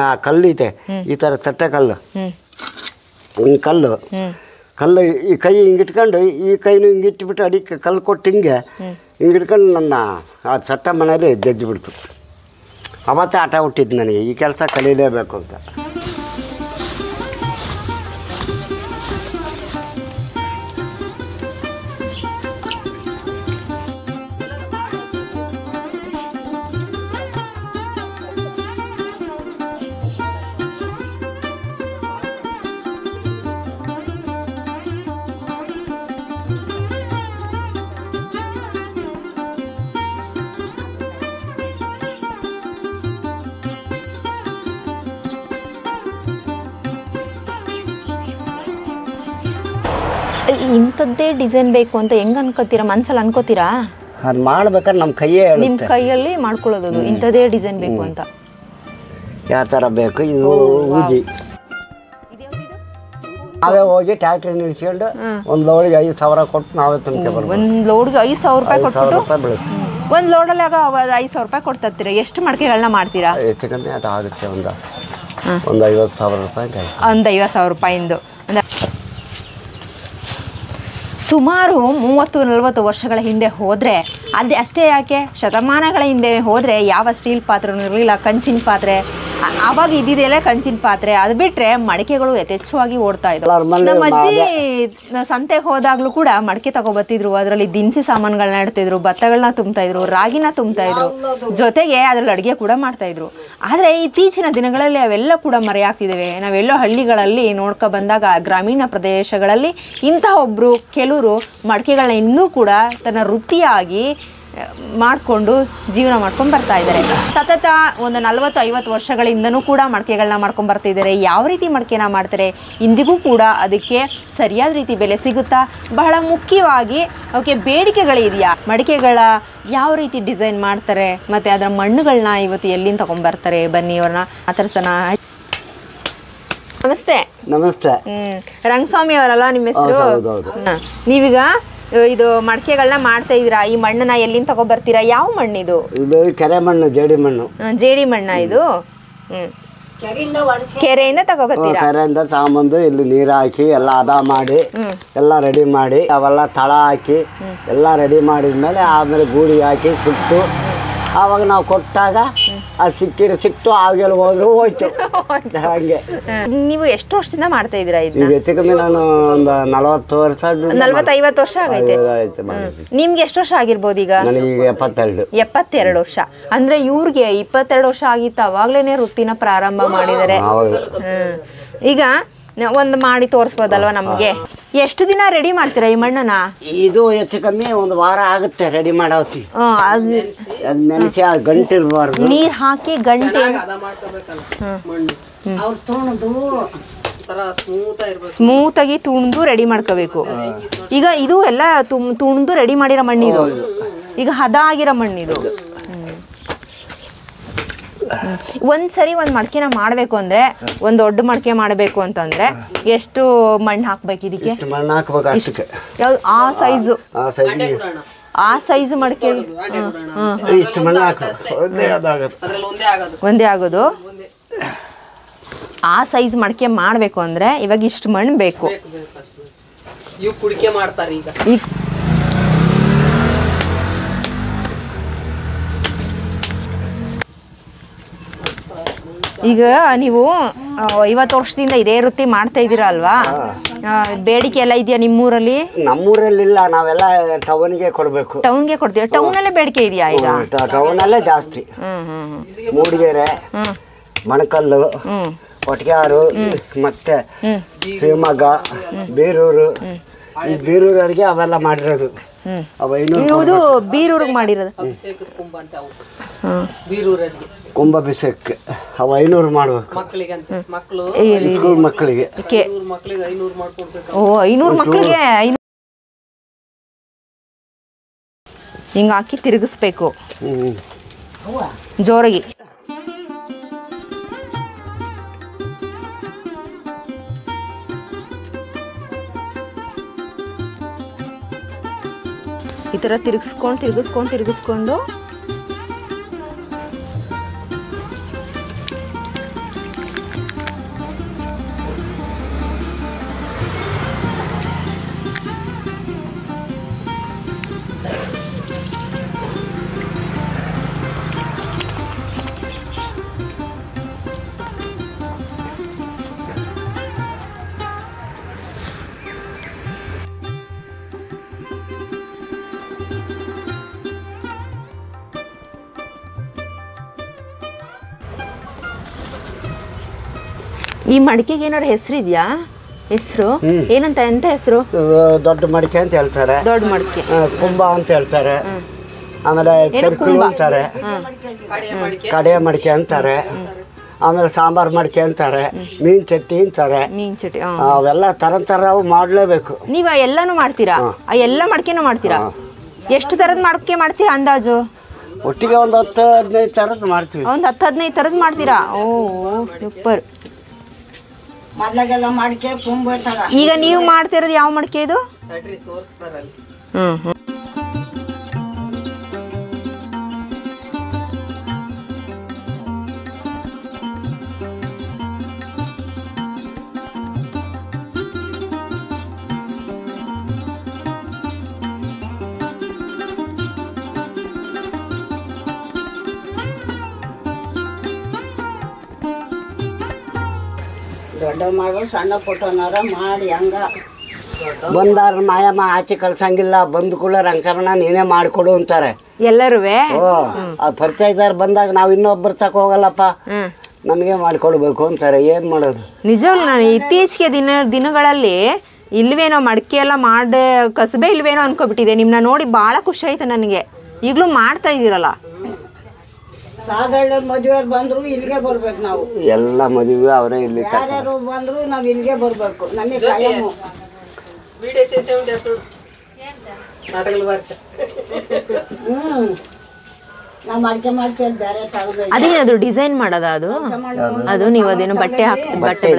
ಆ ಕಲ್ಲು ಐತೆ ಈ ಥರ ತಟ್ಟೆ ಕಲ್ಲು, ಈ ಕಲ್ಲು ಈ ಕೈ ಹಿಂಗಿಟ್ಕೊಂಡು ಈ ಕೈನು ಹಿಂಗಿಟ್ಬಿಟ್ಟು ಅಡಿಕೆ ಕಲ್ಲು ಕೊಟ್ಟು ಹಿಂಗಿಟ್ಕೊಂಡು ನನ್ನ ಆ ಚಟ್ಟ ಮನೆಯಲ್ಲಿ ಜಜ್ಜಿಬಿಡ್ತು. ಅವತ್ತೇ ಆಟ ಹುಟ್ಟಿದ್ದು ನನಗೆ ಈ ಕೆಲಸ ಕಲೀಲೇಬೇಕು ಅಂತ. ಇಂಥದ್ದೇ ಡಿಸೈನ್ ಬೇಕು ಅಂತ ಹೆಂಗ್ ಅನ್ಕೋತೀರಾ? ಮನ್ಸಲ್ಲಿ ಅನ್ಕೋತೀರಾ? ಅದು ಮಾಡ್ಬೇಕಾದ್ರೆ ನಮ್ಮ ನಿಮ್ಮ ಕೈಯಲ್ಲಿ ಮಾಡ್ಕೊಳ್ಳೋದು ಇಂಥದ್ದೇ ಡಿಸೈನ್ ಬೇಕು ಅಂತ. ಯಾವ ಥರ ಬೇಕು ಇದು ಊಜಿ ನಾವೇ ಹೋಗಿ ಟ್ಯಾಕ್ಟ್ರಿ ನಿಲ್ಸ್ಕೊಂಡು ಒಂದು ಲೋಡಿಗೆ 5,000 ಕೊಟ್ಟು ನಾವೇ ತುಂಬ್ಕೊಂಡು ಒಂದು ಲೋಡ್ಗೆ 5,000 ರೂಪಾಯಿ ಕೊಟ್ಟು ಬೀಳುತ್ತೆ. ಒಂದು ಲೋಡಲ್ಲಿ ಆಗ 5,000 ರೂಪಾಯಿ ಕೊಡ್ತೀರಾ? ಎಷ್ಟು ಮಡಿಕೆಗಳನ್ನ ಮಾಡ್ತೀರಾ? ಹೆಚ್ಚು ಕಮ್ಮಿ ಅದು ಆಗುತ್ತೆ ಒಂದು 50,000 ರೂಪಾಯಿ. ಒಂದು 50,000 ರೂಪಾಯಿಂದು. ಸುಮಾರು 30-40 ವರ್ಷಗಳ ಹಿಂದೆ ಹೋದರೆ ಅದೇ ಅಷ್ಟೇ ಯಾಕೆ ಶತಮಾನಗಳ ಹಿಂದೆ ಹೋದರೆ ಯಾವ ಸ್ಟೀಲ್ ಪಾತ್ರೆನೂ ಇರಲಿಲ್ಲ, ಕಂಚಿನ ಪಾತ್ರೆ ಆವಾಗ ಇದ್ದಿದ್ದೆಲ್ಲ ಕಂಚಿನ ಪಾತ್ರೆ. ಅದು ಬಿಟ್ಟರೆ ಮಡಿಕೆಗಳು ಯಥೇಚ್ಛವಾಗಿ ಓಡ್ತಾ ಇದ್ದವು. ನಮ್ಮ ಅಜ್ಜಿ ಸಂತೆಗೆ ಹೋದಾಗಲೂ ಕೂಡ ಮಡಿಕೆ ತಗೊಬರ್ತಿದ್ರು, ಅದರಲ್ಲಿ ದಿನಸಿ ಸಾಮಾನುಗಳನ್ನ ಇಡ್ತಿದ್ರು, ಭತ್ತಗಳನ್ನ ತುಂಬ್ತಾಯಿದ್ರು, ರಾಗಿನ ತುಂಬ್ತಾಯಿದ್ರು, ಜೊತೆಗೆ ಅದರಲ್ಲಿ ಅಡುಗೆ ಕೂಡ ಮಾಡ್ತಾಯಿದ್ರು. ಆದರೆ ಇತ್ತೀಚಿನ ದಿನಗಳಲ್ಲಿ ಅವೆಲ್ಲ ಕೂಡ ಮರೆಯಾಗ್ತಿದ್ದಾವೆ. ನಾವೆಲ್ಲೋ ಹಳ್ಳಿಗಳಲ್ಲಿ ನೋಡ್ಕೊ ಬಂದಾಗ ಗ್ರಾಮೀಣ ಪ್ರದೇಶಗಳಲ್ಲಿ ಇಂತಹ ಒಬ್ಬರು ಕೆಲವರು ಮಡಿಕೆಗಳನ್ನ ಇನ್ನೂ ಕೂಡ ತನ್ನ ವೃತ್ತಿಯಾಗಿ ಮಾಡಿಕೊಂಡು ಜೀವನ ಮಾಡ್ಕೊಂಡು ಬರ್ತಾ ಇದ್ದಾರೆ. ಸತತ ಒಂದು 40-50 ವರ್ಷಗಳಿಂದನೂ ಕೂಡ ಮಡಿಕೆಗಳನ್ನ ಮಾಡ್ಕೊಂಡು ಬರ್ತಿದ್ದಾರೆ. ಯಾವ ರೀತಿ ಮಡಿಕೆನ ಮಾಡ್ತಾರೆ, ಇಂದಿಗೂ ಕೂಡ ಅದಕ್ಕೆ ಸರಿಯಾದ ರೀತಿ ಬೆಲೆ ಸಿಗುತ್ತಾ? ಬಹಳ ಮುಖ್ಯವಾಗಿ ಅವಕ್ಕೆ ಬೇಡಿಕೆಗಳಿದೆಯಾ? ಮಡಿಕೆಗಳ ಯಾವ ರೀತಿ ಡಿಸೈನ್ ಮಾಡ್ತಾರೆ ಮತ್ತು ಅದರ ಮಣ್ಣುಗಳನ್ನ ಇವತ್ತು ಎಲ್ಲಿಂದ ತಗೊಂಡ್ಬರ್ತಾರೆ? ಬನ್ನಿ ಅವ್ರನ್ನ ಮಾತಾಡ್ಸೋಣ. ನಮಸ್ತೆ. ನಮಸ್ತೆ. ರಂಗಸ್ವಾಮಿ ಅವರಲ್ಲ ನಿಮ್ಮ ಹೆಸರು? ನೀವೀಗ ಇದು ಮಡಿಕೆಗಳನ್ನ ಮಾಡ್ತಾ ಇದ್ದೀರಾ. ಈ ಮಣ್ಣನ್ನ ಎಲ್ಲಿಂದ ತಗೊಬರ್ತೀರಾ? ಯಾವ ಮಣ್ಣಿದು? ಇದು ಕೆರೆ ಮಣ್ಣು, ಜೇಡಿ ಮಣ್ಣು. ಜೇಡಿ ಮಣ್ಣ ಇದು? ಕೆರೆಯಿಂದ ತಗೊಬರ್ತೀರಾ? ಕೆರೆಯಿಂದ ತಗೊಂಬಂದು ಇಲ್ಲಿ ನೀರು ಹಾಕಿ ಎಲ್ಲ ಹದ ಮಾಡಿ ಎಲ್ಲ ರೆಡಿ ಮಾಡಿ ಅವೆಲ್ಲ ತಳ ಹಾಕಿ ಎಲ್ಲ ರೆಡಿ ಮಾಡಿದ್ಮೇಲೆ ಆಮೇಲೆ ಗೂಡಿ ಹಾಕಿ ಸುಟ್ಟು ಆವಾಗ ನಾವು ಕೊಟ್ಟಾಗ ಅದು ಸಿಕ್ತು ಆಗೆಲ್ಲ ಹೋದ್ರು ಹೋಯ್ತು. ಹಾಗೆ ನೀವು ಎಷ್ಟು ವರ್ಷದಿಂದ ಮಾಡ್ತಾ ಇದ್ದೀರಾ? ಈಗ ಹೆಚ್ಚು ಕಮ್ಮಿ ನಾನು ಒಂದು 40 ವರ್ಷ 40-50 ವರ್ಷ ಆಗೈತೆ. ನಿಮ್ಗೆ ಎಷ್ಟು ವರ್ಷ ಆಗಿರ್ಬೋದು ಈಗ? ನನಗೆ 72 ವರ್ಷ. ಅಂದ್ರೆ ಇವ್ರಿಗೆ 22 ವರ್ಷ ಆಗಿತ್ತು, ಅವಾಗ್ಲೇನೆ ವೃತ್ತಿನ ಪ್ರಾರಂಭ ಮಾಡಿದ್ದಾರೆ. ಈಗ ಒಂದು ಮಾಡಿ ತೋರಿಸ್ಬೋದಲ್ವ ನಮ್ಗೆ? ಎಷ್ಟು ದಿನ ರೆಡಿ ಮಾಡ್ತೀರಾ ಈ ಮಣ್ಣನ್ನ? ಇದು ಹೆಚ್ಚು ಕಮ್ಮಿ ಒಂದು ವಾರ ಆಗುತ್ತೆ ರೆಡಿ ಮಾಡೋತಿ. ನೆನೆಸಿ ಗಂಟೆ ಇರಬಾರ್ದು, ನೀರ್ ಹಾಕಿ ಗಂಟೆ ಸ್ಮೂತ್ ಆಗಿ ತುಣ್ದು ರೆಡಿ ಮಾಡ್ಕೋಬೇಕು. ಈಗ ಇದು ಎಲ್ಲ ತುಣ್ದು ರೆಡಿ ಮಾಡಿರೋ ಮಣ್ಣಿದು, ಈಗ ಹದ ಆಗಿರೋ ಮಣ್ಣಿದು. ಒಂದ್ಸರಿ ಒಂದು ಮಡಿಕೆನ ಮಾಡಬೇಕು ಅಂದ್ರೆ, ಒಂದು ದೊಡ್ಡ ಮಡಿಕೆ ಮಾಡಬೇಕು ಅಂತಂದ್ರೆ ಎಷ್ಟು ಮಣ್ಣು ಹಾಕ್ಬೇಕು ಇದಕ್ಕೆ? ಯಾವ್ದು ಆ ಸೈಜು? ಆ ಸೈಜ್ ಮಡಿಕೆ ಒಂದೇ ಆಗೋದು. ಆ ಸೈಜ್ ಮಡಿಕೆ ಮಾಡಬೇಕು ಅಂದ್ರೆ ಇವಾಗ ಇಷ್ಟು ಮಣ್ಣು ಬೇಕು. ಈಗ ನೀವು 50 ವರ್ಷದಿಂದ ಇದೇ ವೃತ್ತಿ ಮಾಡ್ತಾ ಇದ್ದೀರಾ ಅಲ್ವಾ? ಬೇಡಿಕೆ ಎಲ್ಲ ಇದೆಯಾ ನಿಮ್ಮೂರಲ್ಲಿ? ನಮ್ಮೂರಲ್ಲಿಲ್ಲ, ನಾವೆಲ್ಲ ಟೌನ್ಗೆ ಕೊಡಬೇಕು. ಟೌನ್ಗೆ ಕೊಡ್ತೀವಿ. ಟೌನಲ್ಲೇ ಬೇಡಿಕೆ ಇದೆಯಾ ಈಗ? ಟೌನಲ್ಲೇ ಜಾಸ್ತಿ. ಮೂಡಿಗೆರೆ, ಮಣಕಲ್ಲು, ಕೊಟ್ಯಾರು, ಮತ್ತೆ ಶಿವಮೊಗ್ಗ, ಬೀರೂರು. ಈ ಬೀರೂರವರಿಗೆ ಅವೆಲ್ಲ ಮಾಡಿರೋದು. ಇದು ಬೀರೂರಿಗೆ ಮಾಡಿರೋದು. ಕುಂಭಾಭಿಷೇಕ ಅವು 500 ಮಾಡ್ಬೇಕು ಸ್ಕೂಲ್ ಮಕ್ಕಳಿಗೆ. ಓ 500 ಮಕ್ಕಳಿಗೆ ಹಿಂಗ ಹಾಕಿ ತಿರುಗಿಸ್ಬೇಕು ಜೋರಾಗಿ. ಈ ತರ ತಿರುಗಿಸ್ಕೊಂಡು ಈ ಮಡಿಕೆಗೆ ಏನಾರು ಹೆಸರು ಇದೆಯಾ? ಹೆಸರು ಏನಂತ, ಎಂತ ಹೆಸರು? ದೊಡ್ಡ ಮಡಿಕೆ ಅಂತ ಹೇಳ್ತಾರೆ, ದೊಡ್ಡ ಮಡಿಕೆ. ಕುಂಬ ಅಂತ ಹೇಳ್ತಾರೆ, ಆಮೇಲೆ ಚೆರ್ಕುಳು ಅಂತಾರೆ, ಕಡೆಯ ಮಡಿಕೆ ಅಂತಾರೆ, ಆಮೇಲೆ ಸಾಂಬಾರು ಮಡಿಕೆ ಅಂತಾರೆ, ಮೀನು ಚಟ್ನಿ ಅಂತಾರೆ. ಮೀನು ಚಟ್ನಿ ಅವೆಲ್ಲ ತರ ಮಾಡಲೇಬೇಕು. ನೀವು ಎಲ್ಲನೂ ಮಾಡ್ತೀರಾ? ಎಲ್ಲ ಮಡಿಕೆನೂ ಮಾಡ್ತೀರಾ? ಎಷ್ಟು ಥರದ ಮಡಿಕೆ ಮಾಡ್ತೀರಾ ಅಂದಾಜು? ಒಟ್ಟಿಗೆ ಒಂದು 10-15 ಥರದ್ದು ಮಾಡ್ತೀವಿ. ಒಂದು 10-15 ಥರದ್ದು ಮಾಡ್ತೀರಾ? ಓ ಸೂಪರ್. ಈಗ ನೀವು ಮಾಡ್ತಿರೋದು ಯಾವ ಮಡಿಕೆ ಇದು? ಹ್ಞೂ. ದೊಡ್ಡ ಮಾಡೋರು ಸಣ್ಣ ಪುಟ್ಟನಾರ ಮಾಡಿ ಹಂಗ ಬಂದಾರ ಮಾಯಮ್ಮ ಆಚೆ ಕಳ್ಸಂಗಿಲ್ಲ, ಬಂದು ಕೂಡ ರಂಗರಮಣ ನೀನೇ ಮಾಡಿಕೊಡು ಅಂತಾರೆ ಎಲ್ಲರೂ. ಆ ಪರಿಚಯದಾರ ಬಂದಾಗ ನಾವು ಇನ್ನೊಬ್ಬರು ತಕ ಹೋಗಲ್ಲಪ್ಪ, ನಮಗೆ ಮಾಡಿಕೊಡ್ಬೇಕು ಅಂತಾರೆ. ಏನು ಮಾಡೋದು? ನಿಜವಾಗ್ಲೂ ನಾನು ಇತ್ತೀಚೆಗೆ ದಿನಗಳಲ್ಲಿ ಇಲ್ವೇನೋ ಮಡಿಕೆ ಎಲ್ಲ ಮಾಡಿ ಕಸಬೆ ಇಲ್ವೇನೋ ಅನ್ಕೊಬಿಟ್ಟಿದೆ. ನಿಮ್ಮನ್ನ ನೋಡಿ ಭಾಳ ಖುಷಿ ಆಯ್ತು ನನಗೆ. ಈಗಲೂ ಮಾಡ್ತಾ ಇದ್ದೀರಲ್ಲ. ಸಾಧಾರಣ ಮದುವೆಯವ್ರು ಬಂದ್ರು ಇಲ್ಲಿಗೆ ಬರ್ಬೇಕು ನಾವು. ಎಲ್ಲ ಮದುವೆ ಅವರೇ ಇಲ್ಲಿ. ಯಾರ್ಯಾರು ಬಂದ್ರು ನಾವು ಇಲ್ಲಿಗೆ ಬರ್ಬೇಕು. ನಮಗೆ ಕಾಯಮ್ಮು ನಾವು ಮಡಿಕೆ ಮಾಡ್ತೀವಿ ಬೇರೆ ತಗೋಬೇಕು. ಅದೇನದು ಡಿಸೈನ್ ಮಾಡೋದ? ಅದು ನೀವು ಅದೇನೋ ಬಟ್ಟೆ ಬಟ್ಟೆ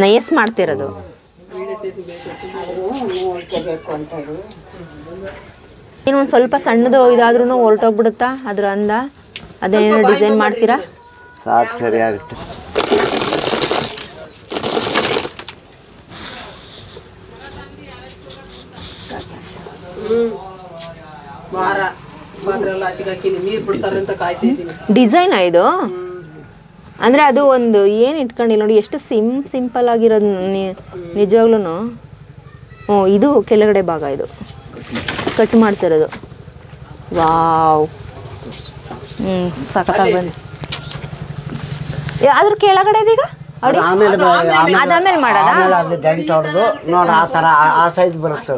ನಯಸ್ ಮಾಡ್ತಿರೋದು. ನೋಡ್ಕೋಬೇಕು ಅಂತ ಹೇಳಿ ಏನು ಒಂದು ಸ್ವಲ್ಪ ಸಣ್ಣದು ಇದಾದ್ರೂ ಹೊರಟೋಗ್ಬಿಡುತ್ತಾ ಅದ್ರ ಅಂದ? ಅದೇನೋ ಡಿಸೈನ್ ಮಾಡ್ತೀರಾ? ಸಾಕು, ಸರಿ ಆಗುತ್ತೆ. ಡಿಸೈನ್ ಇದು ಅಂದರೆ ಅದು ಒಂದು ಏನು ಇಟ್ಕೊಂಡಿಲ್ಲ ನೋಡಿ, ಎಷ್ಟು ಸಿಂಪಲ್ ಆಗಿರೋದು ನಿಜವಾಗ್ಲೂ. ಹ್ಞೂ, ಇದು ಕೆಳಗಡೆ ಭಾಗ ಇದು ಕಟ್ ಮಾಡ್ತಿರೋದು. ವಾವ್, ಸಖತ್ತಾಗಿ ಬಂದು. ಅದ್ರ ಕೆಳಗಡೆ ಈಗ ಅದಾದ್ಮೇಲೆ ಮಾಡೋದಾ? ನೋಡ ಆ ಥರ ಆ ಸೈಜ್ ಬರುತ್ತೆ.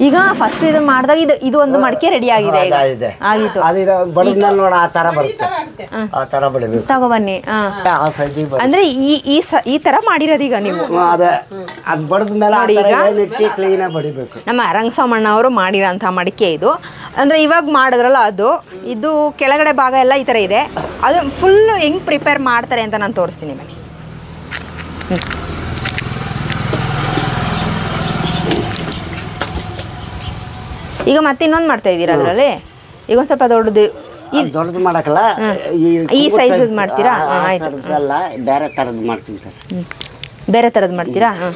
ಈಗ ಫಸ್ಟ್ ಇದನ್ನ ಮಾಡಿದಾಗ ಇದು ಒಂದು ಮಡಿಕೆ ರೆಡಿ ಆಗಿದೆ. ಆಗಿತ್ತು ಬಡದ್ಮೇಲೆ ನೋಡ ಆ ಥರ ಬರುತ್ತೆ. ಆ ಥರ ಬಡಿಬೇಕು. ತಗೊಬನ್ನಿ. ಅಂದ್ರೆ ಈ ತರ ಮಾಡಿರೋದು ಈಗ ನೀವು. ಅದೇ ಅದು ಬಡದ್ಮೇಲೆ ಕ್ಲೀನಾಗಿ ಬಡಿಬೇಕು. ನಮ್ಮ ರಂಗಸ್ವಾಮಣ್ಣ ಅವರು ಮಾಡಿರೋಂಥ ಮಡಿಕೆ ಇದು. ಅಂದರೆ ಇವಾಗ ಮಾಡಿದ್ರಲ್ಲ ಅದು, ಇದು ಕೆಳಗಡೆ ಭಾಗ ಎಲ್ಲ ಈ ಥರ ಇದೆ. ಅದು ಫುಲ್ ಹೆಂಗೆ ಪ್ರಿಪೇರ್ ಮಾಡ್ತಾರೆ ಅಂತ ನಾನು ತೋರಿಸ್ತೀನಿ ಬನ್ನಿ. ಈಗ ಮತ್ತೆ ಇನ್ನೊಂದು ಮಾಡ್ತಾ ಇದ್ದೀರಾ ಅದರಲ್ಲಿ? ಈಗ ಒಂದು ಸ್ವಲ್ಪ ದೊಡ್ಡದು ಮಾಡಕ್ಕಲ್ಲ, ಈ ಸೈಜ್ ಮಾಡ್ತೀರಾ? ಆಯ್ತು, ಬೇರೆ ಥರದ್ದು ಮಾಡ್ತೀನಿ. ಬೇರೆ ಥರದ್ದು ಮಾಡ್ತೀರಾ? ಹಾಂ.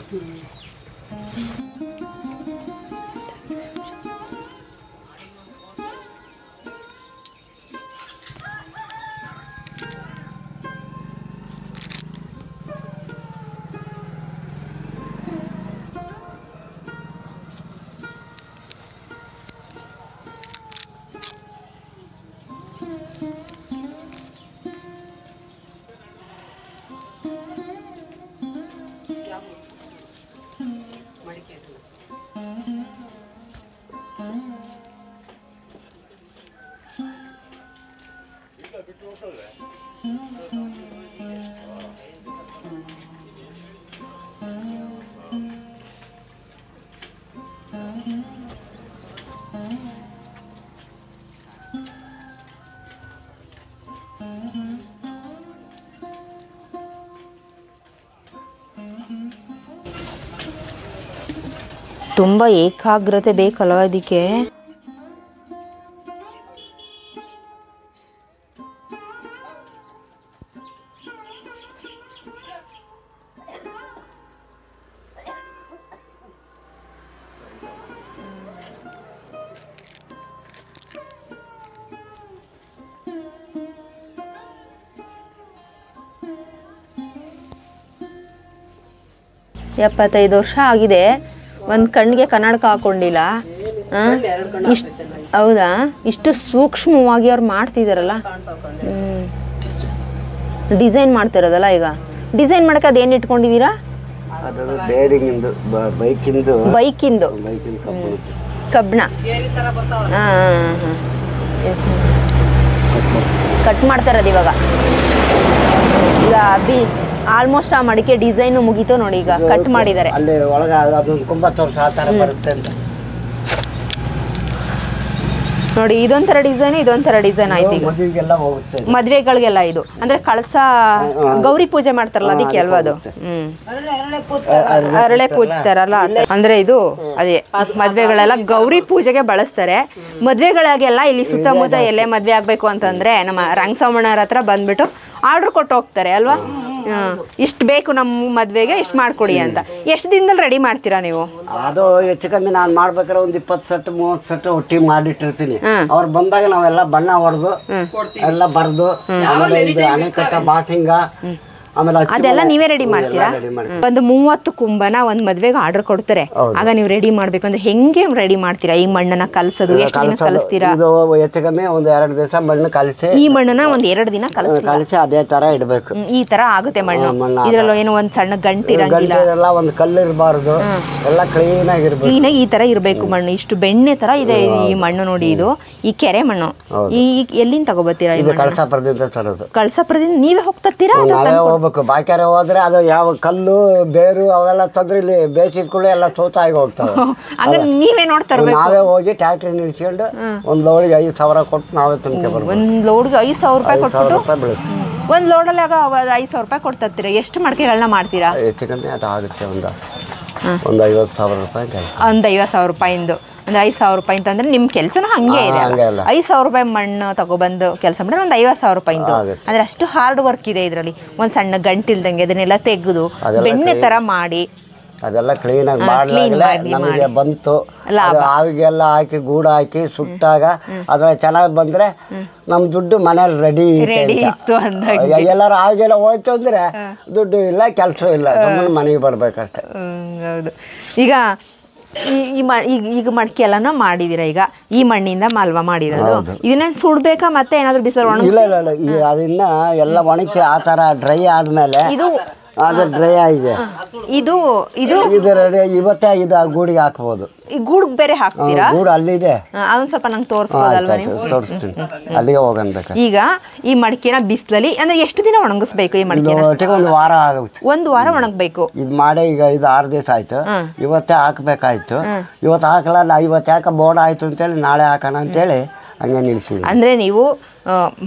ತುಂಬ ಏಕಾಗ್ರತೆ ಬೇಕಲ್ಲ ಅದಕ್ಕೆ. ಎಪ್ಪತ್ತೈದು ವರ್ಷ ಆಗಿದೆ, ಒಂದು ಕಣ್ಣಿಗೆ ಕನ್ನಡಕ ಹಾಕೊಂಡಿಲ್ಲ. ಹೌದಾ? ಇಷ್ಟು ಸೂಕ್ಷ್ಮವಾಗಿ ಅವ್ರು ಮಾಡ್ತಿದ್ದಾರಲ್ಲ. ಡಿಸೈನ್ ಮಾಡ್ತಿರೋದಲ್ಲ ಈಗ ಡಿಸೈನ್ ಮಾಡಕ್ಕೆ ಅದೇನು ಇಟ್ಕೊಂಡಿದ್ದೀರಾ? ಅದು ಬೇರಿಂಗಿಂದು ಬೈಕಿಂದು ಕಬ್ಬಣ ಕಟ್ ಮಾಡ್ತಾರದು ಇವಾಗ. ಈಗ ಆಲ್ಮೋಸ್ಟ್ ಆ ಮಡಿಕೆ ಡಿಸೈನು ಮುಗೀತು ನೋಡಿ, ಈಗ ಕಟ್ ಮಾಡಿದ್ದಾರೆ. ಅಲ್ಲಿ ಒಳಗೆ ಅದೊಂದು ಕುಂಬ ತೋರಿಸಿ ಆ ಥರ ಬರುತ್ತೆ ಅಂತ ನೋಡಿ. ಇದೊಂಥರ ಡಿಸೈನ್ ಆಯ್ತು ಈಗ ಮದ್ವೆಗಳಿಗೆಲ್ಲ. ಇದು ಅಂದ್ರೆ ಕಳಸ ಗೌರಿ ಪೂಜೆ ಮಾಡ್ತಾರಲ್ಲ ಅದಕ್ಕೆ ಅಲ್ವಾ ಅದು? ಅರಳೆ ಪೂಜ್ತಾರಲ್ಲ ಅಂದ್ರೆ ಇದು ಅದೇ ಮದ್ವೆಗಳೆಲ್ಲ ಗೌರಿ ಪೂಜೆಗೆ ಬಳಸ್ತಾರೆ. ಮದ್ವೆಗಳಿಗೆಲ್ಲ ಇಲ್ಲಿ ಸುತ್ತಮುತ್ತ ಎಲ್ಲೇ ಮದ್ವೆ ಆಗ್ಬೇಕು ಅಂತಂದ್ರೆ ನಮ್ಮ ರಂಗಸಮಣ್ಣರ ಹತ್ರ ಬಂದ್ಬಿಟ್ಟು ಆರ್ಡರ್ ಕೊಟ್ಟು ಹೋಗ್ತಾರೆ ಅಲ್ವಾ? ಇಷ್ಟು ಬೇಕು ನಮ್ಮ ಮದ್ವೆಗೆ ಇಷ್ಟು ಮಾಡ್ಕೊಡಿ ಅಂತ. ಎಷ್ಟು ದಿನದಲ್ಲಿ ರೆಡಿ ಮಾಡ್ತೀರಾ ನೀವು? ಅದು ಹೆಚ್ಚು ಕಮ್ಮಿ ನಾನು ಮಾಡ್ಬೇಕಾದ್ರೆ ಒಂದು 20 ಸೆಟ್ 30 ಸೆಟ್ ಒಟ್ಟಿಗೆ ಮಾಡಿಟ್ಟಿರ್ತೀನಿ. ಅವ್ರು ಬಂದಾಗ ನಾವೆಲ್ಲ ಬಣ್ಣ ಹೊಡೆದು ಎಲ್ಲ ಬರೆದು ಆಮೇಲೆ ಇದು ಅಣೆಕಟ್ಟ ಬಾಸಿಂಗ ಆಮೇಲೆ ಅದೆಲ್ಲ ನೀವೇ ರೆಡಿ ಮಾಡ್ತೀರಾ? ಒಂದು 30 ಕುಂಭನ ಒಂದು ಮದ್ವೆಗೆ ಆರ್ಡರ್ ಕೊಡ್ತಾರೆ, ಆಗ ನೀವು ರೆಡಿ ಮಾಡ್ಬೇಕು ಅಂದ್ರೆ ಹೆಂಗೆ ರೆಡಿ ಮಾಡ್ತೀರಾ? ಈ ಮಣ್ಣನ್ನ ಕಲಸೋದು ಎಷ್ಟು ದಿನ ಕಲಿಸ್ತೀರಾ? ಇದು ಹೆಚ್ಚು ಕಮ್ಮಿ ಒಂದು 2 ದಿವಸ ಮಣ್ಣು ಕಲಸಿ, ಈ ಮಣ್ಣನ್ನ ಒಂದು 2 ದಿನ ಕಲಸಿ ಅದೇ ತರ ಇಡಬೇಕು. ಈ ತರ ಆಗುತ್ತೆ ಮಣ್ಣು. ಇದ್ರಲ್ಲೂ ಏನೋ ಒಂದ್ ಸಣ್ಣ ಗಂಟಿರಂಗಿಲ್ಲ, ಒಂದು ಕಲ್ಲು ಇರಬಾರ್ದು, ಎಲ್ಲ ಕ್ಲೀನ್ ಆಗಿರ್ಬೇಕು. ಕ್ಲೀನಾಗಿ ಈ ತರ ಇರಬೇಕು ಮಣ್ಣು. ಇಷ್ಟು ಬೆಣ್ಣೆ ತರ ಇದೆ ಈ ಮಣ್ಣು ನೋಡಿ. ಇದು ಈ ಕೆರೆ ಮಣ್ಣು. ಈ ಎಲ್ಲಿಂದ ತಗೋಬತ್ತೀರಾ? ಇದು ಕಳಸಾಪುರದಿಂದ ತರೋದು. ಕಳಸಾಪುರದಿಂದ ನೀವೇ ಹೋಗ್ತೀರಾ? ಬಾಕ್ಯಾರೆ ಹೋದ್ರೆ ಅದು ಯಾವ ಕಲ್ಲು ಬೇರು ಅವೆಲ್ಲ ತಂದ್ರೆ ಇಲ್ಲಿ ಬೇಸಿಟ್ಕೊಳ್ಳಿ ಎಲ್ಲ ಸೋತಾಗಿ ಹೋಗ್ತವೆ. ನೀವೇ ನೋಡ್ತಾ ನಾವೇ ಹೋಗಿ ಟ್ಯಾಕ್ಟ್ರಿ ನಿಲ್ಸ್ಕೊಂಡು ಒಂದು ಲೋಡ್ಗೆ 5,000 ಕೊಟ್ಟು ನಾವೇ ತುಂಬಿಕೆ ಬರ್ಬೋದು. ಒಂದು ಲೋಡ್ಗೆ 5,000 ರೂಪಾಯಿ ಕೊಟ್ಟು ಬೀಳುತ್ತೆ. ಒಂದು ಲೋಡಲ್ಲಿ ಆಗ 5,000 ರೂಪಾಯಿ ಕೊಡ್ತೀರಾ? ಎಷ್ಟು ಮಡಿಕೆಗಳನ್ನ ಮಾಡ್ತೀರಾ? ಹೆಚ್ಚು ಕಮ್ಮಿ ಅದು ಆಗುತ್ತೆ ಒಂದು 50,000 ರೂಪಾಯಿ. ಒಂದು 50,000 ರೂಪಾಯಿಂದು ಅಂದ್ರೆ 5,000 ರೂಪಾಯಿ ಅಂತಂದ್ರೆ ನಿಮ್ಮ ಕೆಲಸನೂ ಹಂಗೆ ಇದೆ. 5,000 ರೂಪಾಯಿ ಮಣ್ಣು ತಗೊಬಂದು ಕೆಲಸ ಮಾಡಿದ್ರೆ ಒಂದು 50,000 ರೂಪಾಯಿಂದು ಅಂದ್ರೆ ಅಷ್ಟು ಹಾರ್ಡ್ ವರ್ಕ್ ಇದೆ ಇದರಲ್ಲಿ. ಒಂದು ಸಣ್ಣ ಗಂಟಿಲ್ದಂಗೆ ಅದನ್ನೆಲ್ಲ ತೆಗೆದು ಬೆಣ್ಣೆ ತರ ಮಾಡಿ ಅದೆಲ್ಲ ಕ್ಲೀನಾಗಿ ಮಾಡಲಾಗಲೇ ನಮಗೆ ಬಂತು. ಆವಿಗೆಲ್ಲ ಹಾಕಿ ಗೂಡು ಹಾಕಿ ಸುಟ್ಟಾಗ ಅದ್ರ ಚೆನ್ನಾಗಿ ಬಂದ್ರೆ ನಮ್ಮ ದುಡ್ಡು ಮನೇಲಿ ರೆಡಿ ಇತ್ತು ಅಂದಾಗ. ಎಲ್ಲರೂ ಆವಿಗೆಲ್ಲ ಹೋಯ್ತು ಅಂದ್ರೆ ದುಡ್ಡು ಇಲ್ಲ, ಕೆಲಸ ಇಲ್ಲ, ನಮ್ಮನ್ನು ಮನೆಗೆ ಬರ್ಬೇಕಷ್ಟೆ. ಹೌದು. ಈಗ ಈಗ ಮಡಿಕೆ ಎಲ್ಲಾನು ಮಾಡಿದಿರ. ಈಗ ಈ ಮಣ್ಣಿಂದ ಮಾಲ್ವಾ ಮಾಡಿರೋದು. ಇದನ್ನ ಸುಡ್ಬೇಕಾ ಮತ್ತೆ ಏನಾದ್ರು ಬಿಸಿಲು ಒಣ? ಇಲ್ಲ ಅದನ್ನ ಎಲ್ಲ ಒಣಗಿಸಿ ಆ ತರ ಡ್ರೈ ಆದ್ಮೇಲೆ ಅದು ಡ್ರೈ ಆಗಿದೆ. ಇದು ಇವತ್ತೇ ಇದು ಗೂಡಿಗೆ ಹಾಕ್ಬೋದು. ಈ ಗೂಡಿಗೆ ಬೇರೆ ಹಾಕ್ತೀರಾ? ಗೂಡು ಅಲ್ಲಿದೆ, ಅದೊಂದು ಸ್ವಲ್ಪ ನಂಗೆ ತೋರಿಸ್ಬೋದಲ್ವಾ ನೀವು? ತೋರಿಸ್ತೀನಿ, ಅಲ್ಲಿಗೆ ಹೋಗಂತ. ಈಗ ಈ ಮಡಿಕೆನ ಬಿಸಿಲಲ್ಲಿ ಅಂದ್ರೆ ಎಷ್ಟು ದಿನ ಒಣಗಿಸ್ಬೇಕು ಈ ಮಡಿಕೆನ? ಒಂದು ವಾರ ಆಗುತ್ತೆ. ಒಂದು ವಾರ ಒಣಗಬೇಕು. ಇದು ಮಾಡಿ ಈಗ ಇದು 6 ದಿವಸ ಆಯ್ತು. ಇವತ್ತೇ ಹಾಕ್ಬೇಕಾಯ್ತು. ಇವತ್ತು ಹಾಕಲ್ಲ, ಇವತ್ತು ಯಾಕೆ ಬೋರ್ಡ್ ಆಯ್ತು ಅಂತೇಳಿ ನಾಳೆ ಹಾಕೋಣ ಅಂತೇಳಿ ಹಂಗೆ ನಿಲ್ಸಿದ್ವಿ. ಅಂದರೆ ನೀವು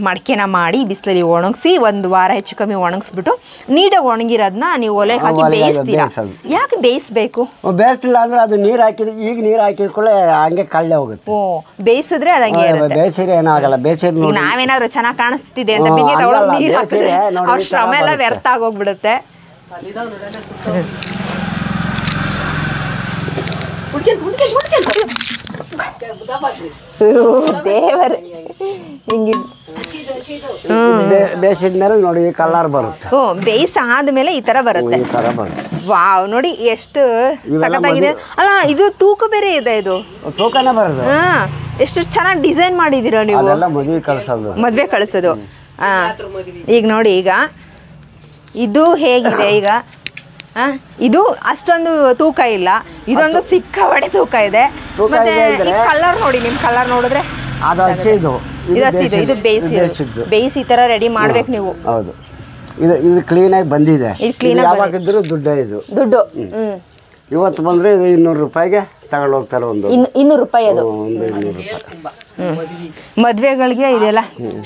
ಮಡಿಕೆನ ಮಾಡಿ ಬಿಸಿಲಲ್ಲಿ ಒಣಗಿಸಿ ಒಂದು ವಾರ ಹೆಚ್ಚು ಕಮ್ಮಿ ಒಣಗಿಸ್ಬಿಟ್ಟು ನೀಟಾಗಿ ಒಣಗಿರೋದನ್ನ ನೀವು ಒಲೆ ಹಾಕಿ ಬೇಯಿಸ್ತೀರಾ? ಯಾಕೆ ಬೇಯಿಸ್ಬೇಕು? ಬೇಯಿಸಿಲ್ಲ ಅಂದ್ರೆ ಅದು ನೀರು ಹಾಕಿದ್ರೆ ಈಗ ನೀರು ಹಾಕಿದ್ಕೊಳ್ಳೆ ಹಂಗೆ ಕಳ್ಳೆ ಹೋಗುತ್ತೆ. ಬೇಯಿಸಿದ್ರೆ ಅದಂಗೆ ಬೇಯಿಸಿದ್ರೆ ಏನಾಗಲ್ಲ. ಬೇಯಿಸಿದ್ರೆ ನಾವೇನಾದ್ರು ಚೆನ್ನಾಗಿ ಕಾಣಿಸ್ತಿದೆ ಅಂತ ಬಿಂಗೆ ತಗೊಳ್ಳೋದು ನೀರು ಹಾಕಿದ್ರೆ ಅವ್ರ ಶ್ರಮ ಎಲ್ಲ ವ್ಯರ್ಥ ಆಗೋಗ್ಬಿಡುತ್ತೆ. ದೇವರೇ, ಹಿಂಗೆ ಬೇಯಿಸಿದ್ಮೇಲೆ ನೋಡಿ ಕಲರ್ ಬರುತ್ತೆ. ಬೇಯಿಸಾದ್ಮೇಲೆ ಈ ತರ ಬರುತ್ತೆ. ವಾವ್, ನೋಡಿ ಎಷ್ಟು ಸಖತ್ತಾಗಿದೆ ಅಲ್ಲ. ಇದು ತೂಕ ಬೇರೆ ಇದೆ. ಇದು ತೂಕನೇ ಬರುತ್ತೆ. ಎಷ್ಟು ಚೆನ್ನಾಗಿ ಡಿಸೈನ್ ಮಾಡಿದೀರ ನೀವು. ಮದ್ವೆ ಕಳಿಸೋದು. ಈಗ ನೋಡಿ, ಈಗ ಇದು ಹೇಗಿದೆ? ಈಗ ಇದು ಅಷ್ಟೊಂದು ತೂಕ ಇಲ್ಲ, ಇದೊಂದು ಸಿಕ್ಕಾಪಟ್ಟೆ ತೂಕ ಇದೆ. ಮತ್ತೆ ಈ ಕಲರ್ ನೋಡಿ, ನಿಮ್ ಕಲರ್ ನೋಡಿದ್ರೆ ಇದು ಬೇಯಿಸಿ ಈ ತರ ರೆಡಿ ಮಾಡ್ಬೇಕು ನೀವು. ಹೌದು, ಇದು ಕ್ಲೀನ್ ಆಗಿ ಬಂದಿದೆ. ಯಾವಾಗಿದ್ರು ದುಡ್ಡು ಇವತ್ತು ಬಂದ್ರೆ 200 ರೂಪಾಯಿಗೆ ತಗೊಂಡು ಹೋಗ್ತಾರೆ. ಒಂದು 200 ರೂಪಾಯಿ. ಅದು ಮದ್ವೆಗಳಿಗೆ ಇದೆಲ್ಲ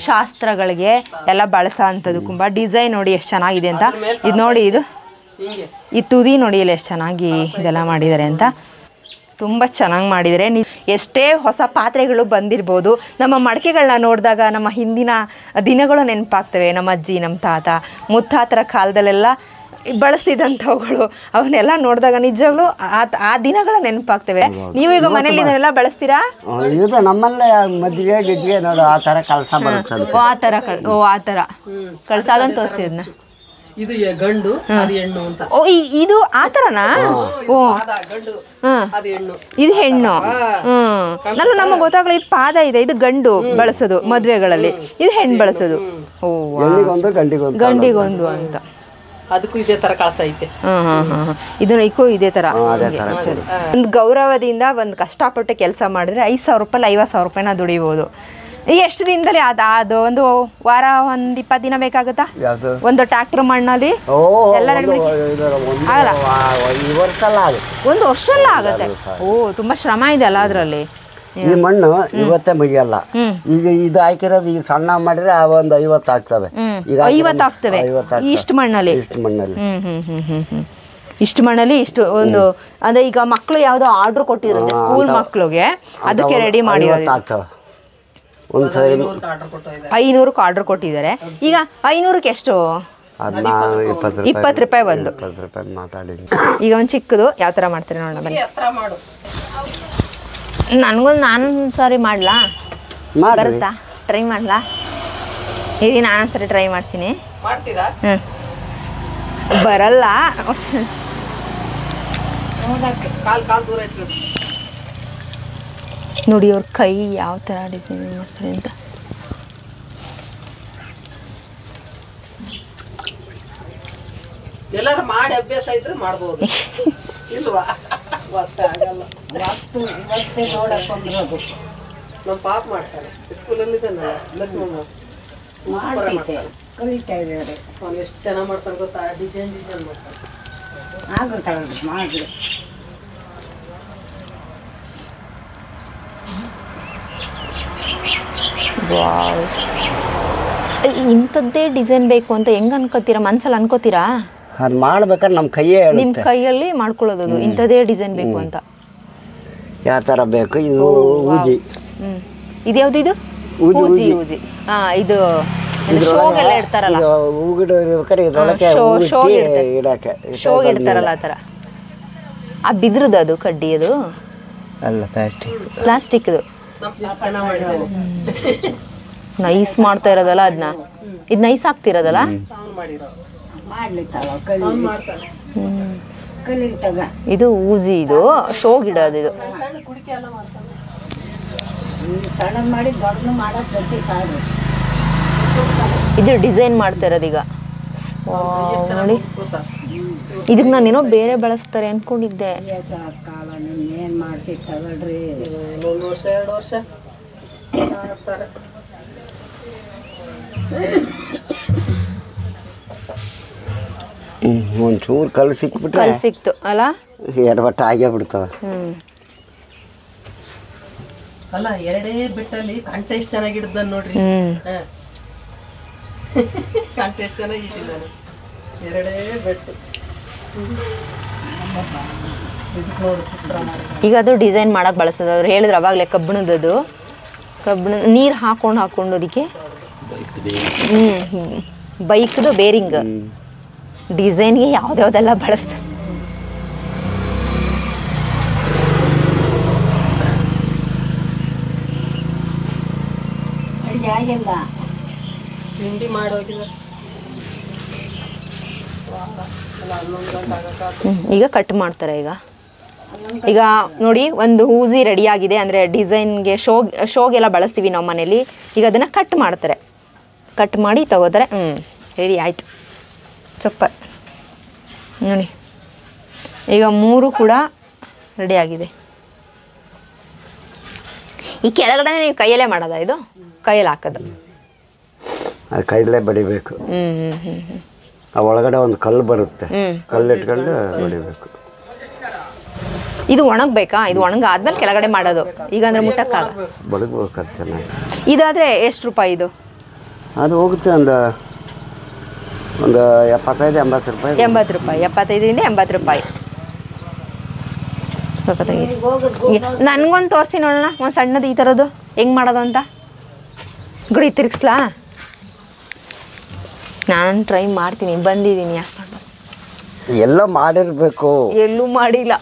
ಶಾಸ್ತ್ರಗಳಿಗೆ ಎಲ್ಲ ಬಳಸೋ ಅಂಥದ್ದು ಕುಂಬ. ಡಿಸೈನ್ ನೋಡಿ ಎಷ್ಟು ಚೆನ್ನಾಗಿದೆ ಅಂತ. ಇದು ನೋಡಿ, ಈ ತುದಿ ನೋಡಿ ಇಲ್ಲಿ ಎಷ್ಟು ಚೆನ್ನಾಗಿ ಇದೆಲ್ಲ ಮಾಡಿದ್ದಾರೆ ಅಂತ. ತುಂಬ ಚೆನ್ನಾಗಿ ಮಾಡಿದರೆ. ಎಷ್ಟೇ ಹೊಸ ಪಾತ್ರೆಗಳು ಬಂದಿರ್ಬೋದು, ನಮ್ಮ ಮಡಿಕೆಗಳನ್ನ ನೋಡಿದಾಗ ನಮ್ಮ ಹಿಂದಿನ ದಿನಗಳು ನೆನಪಾಗ್ತವೆ. ನಮ್ಮ ಅಜ್ಜಿ, ನಮ್ಮ ತಾತ ಮುತ್ತಾತರ ಕಾಲದಲ್ಲೆಲ್ಲ ಬಳಸ್ತಿದ್ದಂಥವುಗಳು, ಅವನ್ನೆಲ್ಲ ನೋಡಿದಾಗ ನಿಜವಾಗ್ಲೂ ಆ ದಿನಗಳ ನೆನಪಾಗ್ತವೆ. ನೀವು ಈಗ ಮನೇಲಿ ಇದನ್ನೆಲ್ಲ ಬಳಸ್ತೀರಾ? ನಮ್ಮಲ್ಲೇ ಮದ್ದಿಗೆ ಗಿದ್ದಿಗೆ ನೋಡು ಆ ಥರ ಕಳಸ ಬರುತ್ತೆ. ಆ ಥರ ಕಳಸ ಅದನ್ನು ತೋರಿಸಿ. ಅದನ್ನ ಇದು ಗಂಡು ಅದು ಹೆಣ್ಣು ಅಂತ. ಓ ಇದು ಆ ಥರನಾ? ಓ ಗಂಡು ಹಾಂ, ಅದು ಹೆಣ್ಣು. ಇದು ಹೆಣ್ಣು. ನಮಗೆ ಗೊತ್ತಾಗಲ್ಲ. ಇದು ಪಾದ ಇದೆ, ಇದು ಗಂಡು ಬಳಸೋದು ಮದುವೆಗಳಲ್ಲಿ, ಇದು ಹೆಣ್ಣು ಬಳಸೋದು. ಓ ಹೆಣ್ಣಿಗೊಂದು ಗಂಡಿಗೊಂದು ಗಂಡಿಗೊಂದು ಅಂತ. ಅದಕ್ಕೂ ಇದೇ ತರ ಕಳಸ ಐತೆ. ಇದನ್ನ ಇದೇ ತರ ಒಂದು ಗೌರವದಿಂದ ಒಂದು ಕಷ್ಟಪಟ್ಟು ಕೆಲಸ ಮಾಡಿದ್ರೆ 5,000 ರೂಪಾಯಿ 50,000 ರೂಪಾಯಿನ ದುಡಿಬೋದು. ಎಷ್ಟು ದಿನದಲ್ಲಿ ಅದು ಒಂದು ವಾರ, ಒಂದು 20 ದಿನ ಬೇಕಾಗುತ್ತಾ? ಒಂದು ಟ್ರ್ಯಾಕ್ಟರ್ ಮಣ್ಣಲ್ಲಿ ಎಲ್ಲ ಆಗಲ್ಲ, ಒಂದು ವರ್ಷ ಎಲ್ಲ ಆಗುತ್ತೆ. ಓ ತುಂಬಾ ಶ್ರಮ ಇದೆ ಅಲ್ಲ ಅದರಲ್ಲಿ. ಈ ಮಣ್ಣು ಇವತ್ತೇ ಮುಗಿಯಲ್ಲ. ಈಗ ಇದು ಹಾಕಿರೋದು ಈಗ ಸಣ್ಣ ಮಾಡಿದ್ರೆ ಒಂದು 50 ಆಗ್ತವೆ. ಈಗ 50 ಆಗ್ತವೆ ಇಷ್ಟು ಮಣ್ಣಲ್ಲಿ. ಇಷ್ಟು ಮಣ್ಣಲ್ಲಿ ಇಷ್ಟು ಒಂದು ಅಂದ್ರೆ ಈಗ ಮಕ್ಕಳು ಯಾವ್ದೋ ಆರ್ಡರ್ ಕೊಟ್ಟಿರುತ್ತೆ ಸ್ಕೂಲ್ ಮಕ್ಕಳಿಗೆ, ಅದಕ್ಕೆ ರೆಡಿ ಮಾಡಿರೋದು. ಆಗ್ತವೆ. ಒಂದು 500ಕ್ಕೆ ಆರ್ಡರ್ ಕೊಟ್ಟಿದ್ದಾರೆ. ಈಗ 500ಕ್ಕೆ ಎಷ್ಟು? 20 ರೂಪಾಯಿ ಒಂದು. ಮಾತಾಡಿದ್ವಿ. ಈಗ ಒಂದು ಚಿಕ್ಕದು ಯಾವ ಥರ ಮಾಡ್ತಾರೆ ನೋಡೋಣ ಬನ್ನಿ. ನಾನು ಸಾರಿ ಮಾಡಲಾ? ಬರುತ್ತಾ? ಟ್ರೈ ಮಾಡಲಾ? ಇರಿ ನಾನೊಂದ್ಸರಿ ಟ್ರೈ ಮಾಡ್ತೀನಿ. ಬರಲ್ಲ. ನೋಡಿ ಅವ್ರ ಕೈ ಯಾವ ಥರ ಡಿಸೈನ್ ಮಾಡ್ತಾರೆ ಅಂತ. ಎಲ್ಲರೂ ಮಾಡಿ ಅಭ್ಯಾಸ ಇದ್ರೆ ಮಾಡ್ಬೋದು. ಇಲ್ವಾ? ಆಗಲ್ಲ. ಇವತ್ತೇ ನೋಡಕ್ ಬಂದಿರೋದು. ನಮ್ಮ ಪಾಪ ಮಾಡ್ತಾರೆ, ಸ್ಕೂಲಲ್ಲಿ ಲಕ್ಷ್ಮಮ್ಮ ಕಲಿತಾ ಇದ್ದಾರೆ. ಅವ್ನು ಎಷ್ಟು ಚೆನ್ನಾಗಿ ಮಾಡ್ತಾರೆ ಗೊತ್ತಾ? ಡಿಸೈನ್ ಮಾಡ್ತಾರೆ. ಆಗುತ್ತೆ ಮಾಡಿ. ಇಂಥದ್ದೇ ಡಿಸೈನ್ ಬೇಕು ಅಂತ ಹೆಂಗ್ ಅನ್ಕೋತೀರಾ? ಮನ್ಸಲ್ಲಿ ಅನ್ಕೋತೀರಾ? ಅದು ಮಾಡ್ಬೇಕಾದ್ರೆ ನಮ್ಮ ಕೈಯೇ ನಿಮ್ಮ ಕೈಯಲ್ಲಿ ಮಾಡ್ಕೊಳ್ಳೋದು ಇಂಥದ್ದೇ ಡಿಸೈನ್ ಬೇಕು ಅಂತ. ಯಾವ ಥರ ಬೇಕು? ಇದು ಊಜಿ. ಇದು ಯಾವ್ದು? ಇದು ಊಜಿ. ಊಜಿ ಇದು ಶೋಗೆಲ್ಲ ಇಡ್ತಾರಲ್ಲ, ಶೋಗೆ ಇಡ್ತಾರಲ್ಲ ಆ ಥರ. ಆ ಬಿದ್ರದ್ದು ಅದು ಕಡ್ಡಿ ಅದು ಅಲ್ಲ, ಪ್ಲಾಸ್ಟಿಕ್ದು. ನೈಸ್ ಮಾಡ್ತಾ ಇರೋದಲ್ಲ ಅದನ್ನ. ಇದು ನೈಸ್ ಆಗ್ತಿರೋದಲ್ಲ. ಇದು ಊಜಿ, ಇದು ಶೋ ಗಿಡ ಅದು. ಇದು ಇದು ಡಿಸೈನ್ ಮಾಡ್ತಾ ಇರೋದು ಈಗ ನೋಡಿ. ಇದಕ್ಕೆ ನಾನೇನೋ ಬೇರೆ ಬಳಸ್ತಾರೆ ಅನ್ಕೊಂಡಿದ್ದೆ. ಏನ್ ಮಾಡ್ತೀವಿ ತಗೊಳ್ರಿ. 1 ವರ್ಷ 2 ವರ್ಷ ಒಂಚೂರು ಕಲ್ಲು ಸಿಕ್ಬಿಟ್ರೆ ಕಲ್ಲು ಸಿಕ್ತು ಅಲ್ಲ, ಎಡವಟ್ಟ ಆಗೇ ಬಿಡ್ತಾವೆ. ಅಲ್ಲ, 2 ಬಿಟ್ಟಲ್ಲಿ ಕಂಠ ಎಷ್ಟು ಚೆನ್ನಾಗಿಡ್ದ ನೋಡ್ರಿ. ಕಂಠ ಎಷ್ಟು ಚೆನ್ನಾಗಿಟ್ಟಿದ್ದಾನೆ. 2 ಬೆಟ್ಟು. ಈಗ ಅದು ಡಿಸೈನ್ ಮಾಡಕ್ಕೆ ಬಳಸೋದು. ಅವ್ರು ಹೇಳಿದ್ರು ಅವಾಗಲೇ ಕಬ್ಬಿಣದದು. ಕಬ್ಬಿಣ ನೀರು ಹಾಕೊಂಡು ಅದಕ್ಕೆ ಬೈಕ್ದು ಬೇರಿಂಗ್ ಡಿಸೈನ್ಗೆ ಯಾವ್ದ್ಯಾವ್ದೆಲ್ಲ ಬಳಸ್ತಾರೆ. ತಿಂಡಿ ಮಾಡೋದಿಲ್ಲ. ಈಗ ಕಟ್ ಮಾಡ್ತಾರೆ. ಈಗ ನೋಡಿ, ಒಂದು ಹೂಜಿ ರೆಡಿ ಆಗಿದೆ ಅಂದರೆ ಡಿಸೈನ್ಗೆ ಶೋಗೆಲ್ಲ ಬಳಸ್ತೀವಿ ನಾವು ಮನೇಲಿ. ಈಗ ಅದನ್ನು ಕಟ್ ಮಾಡ್ತಾರೆ. ಕಟ್ ಮಾಡಿ ತಗೋತಾರೆ. ರೆಡಿ ಆಯಿತು. ಸೂಪರ್ ನೋಡಿ. ಈಗ 3 ಕೂಡ ರೆಡಿ ಆಗಿದೆ. ಈ ಕೆಳಗಡೆ ನೀವು ಕೈಯಲ್ಲೇ ಮಾಡೋದಾ? ಇದು ಕೈಯಲ್ಲಿ ಹಾಕೋದು? ಕೈಯಲ್ಲೇ ಬಡಿಬೇಕು. ಆ ಒಳಗಡೆ ಒಂದು ಕಲ್ಲು ಬರುತ್ತೆ, ಕಲ್ಲು ಇಟ್ಕೊಂಡು ಬಡಿಬೇಕು. ಇದು ಒಣಗಬೇಕಾ? ಇದು ಒಣಗಾದ್ಮೇಲೆ ಕೆಳಗಡೆ ಮಾಡೋದು. ಈಗ ಅಂದ್ರೆ ಮುಟ್ಟಕ್ಕಾಗ ಬಡಗ್ಬೇಕು ಅದು ಚೆನ್ನಾಗಿ. ಇದಾದರೆ ಎಷ್ಟು ರೂಪಾಯಿ ಇದು? ಅದು ಹೋಗುತ್ತೆ ಒಂದು 75-80 ರೂಪಾಯಿ. 80 ರೂಪಾಯಿ. 75ರಿಂದ 80 ರೂಪಾಯಿ. ನನಗೊಂದು ತೋರಿಸಿ ನೋಡೋಣ, ಒಂದು ಸಣ್ಣದು ಈ ಥರದ್ದು ಹೆಂಗೆ ಮಾಡೋದು ಅಂತ. ಗುಡಿ ತಿರ್ಗಿಸ್ಲಾ? ನಾನು ಟ್ರೈ ಮಾಡ್ತೀನಿ. ಬಂದಿದ್ದೀನಿ. ಯಾಕಂದ್ರೆ ಎಲ್ಲ ಮಾಡಿರ್ಬೇಕು. ಎಲ್ಲೂ ಮಾಡಿಲ್ಲ.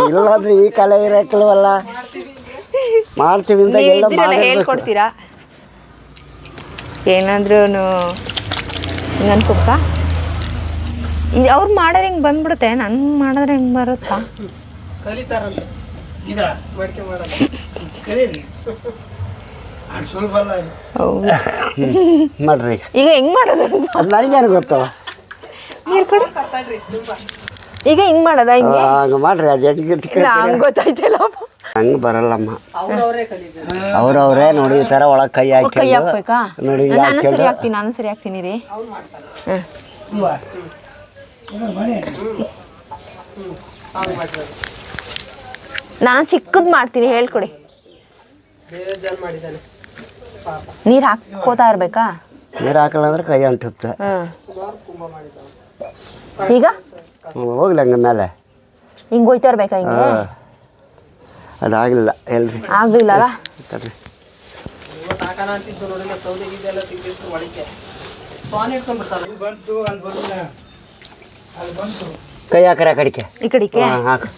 ಇಲ್ಲಾಂದ್ರೆ ಈ ಕಲೆ ಇರಕ್ಕಲ್ವಲ್ಲ. ಮಾಡ್ತೀವಿ ಅಂತ ಎಲ್ಲ ಹೇಳ್ಕೊಡ್ತೀರಾ? ಏನಾದ್ರೂ ಹಿಂಗೆ ಅನ್ಕೋಬೇಕಾ? ಅವ್ರು ಮಾಡೋರು ಹಿಂಗೆ ಬಂದ್ಬಿಡುತ್ತೆ, ನನ್ ಮಾಡಿದ್ರೆ ಹೆಂಗೆ ಬರುತ್ತಾ? ಕಲಿತಾರಂತ ಮಡಿಕೆ ಮಾಡೋದು. ಮಾಡ್ರಿ ಈಗ ಹೆಂಗ್ ಮಾಡೋದು? ಅದು ನನಗೇನು ಗೊತ್ತು. ನೀರು ಕೊಡಿ. ಈಗ ಹಿಂಗ್ ಮಾಡೋದ? ಹಿಂಗೆ ಹಂಗೆ ಮಾಡ್ರಿ, ಅದು ಹೆಂಗೆ ಹಂಗೆ ಗೊತ್ತಾಯ್ತಿಲ್ಲ. ಹಂಗೆ ಬರಲ್ಲಮ್ಮ, ಅವ್ರವರೇ ಕಲಿಬೇಕು. ಅವ್ರವ್ರೇ ನೋಡಿ ಈ ಥರ ಒಳಗೆ ಕೈ ಹಾಕಿ ಕೈ ಹಾಕ್ಬೇಕಾ? ನೋಡಿ ನಾನು ಸರಿ ಹಾಕ್ತೀನಿ, ನಾನು ಸರಿ ಹಾಕ್ತೀನಿ ರೀ. ನಾನು ಚಿಕ್ಕದ್ ಮಾಡ್ತೀನಿ, ಹೇಳ್ಕೊಡಿ. ಬೇಜಾನ್ ಮಾಡಿದ್ದಾನೆ ಪಾಪ. ನೀರು ಹಾಕೋತಾ ಇರ್ಬೇಕಾ? ನೀರು ಹಾಕಲ್ಲ ಅಂದ್ರೆ ಕೈ ಅಂಟುತ್ತೆ. ಸುಮಾರು ಕುಂಭ ಮಾಡಿದ್ದಾನೆ. ಈಗ ಹೋಗ್ಲಿ ಹಂಗೆ ಮೇಲೆ ಹಿಂಗೆ ಹೋಯ್ತಾ ಇರ್ಬೇಕಾ? ಹಿಂಗೆ ಅದಾಗಲಿಲ್ಲ ಎಲ್ರಿ ಆಗ್ಲಿಲ್ಲಲ್ಲ. ಇವತ್ತು ಹಾಕೋಣ ಅಂತಿದ್ದು ನೋಡಿಲ್ಲ, ಸೌದೆ ಗೀದೆಲ್ಲ ತೆಗೆದಿಟ್ಟು ಒಳಕ್ಕೆ ಸ್ವಾನ್ ಇಟ್ಕೊಂಡ್ಬಿಡ್ತಾರೆ. ಕೈ ಹಾಕ್ರೆ ಆ ಕಡೆಗೆ. ಈ ಕಡೆಗೆ ಹಾಕು.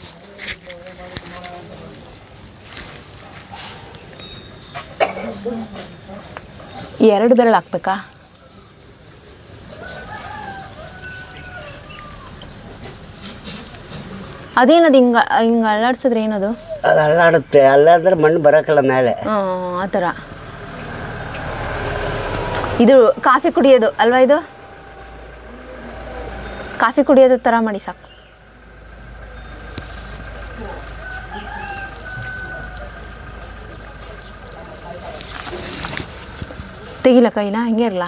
ಎರಡು ಬೆರಳು ಹಾಕ್ಬೇಕಾ? ಅದೇನದು ಹಿಂಗ ಹಿಂಗೆ ಅಲ್ಲಾಡ್ಸಿದ್ರೆ ಏನದು? ಅದು ಅಲ್ಲಾಡುತ್ತೆ, ಅಲ್ಲಾದ್ರೆ ಮಣ್ಣು ಬರೋಕ್ಕಲ್ಲ ಮೇಲೆ. ಆ ಥರ. ಇದು ಕಾಫಿ ಕುಡಿಯೋದು ಅಲ್ವಾ? ಇದು ಕಾಫಿ ಕುಡಿಯೋದು ಥರ ಮಾಡಿ ಸಾಕು. ತೆಗಿಲ ಕೈನ, ಹಂಗೆ ಇರಲ್ಲ.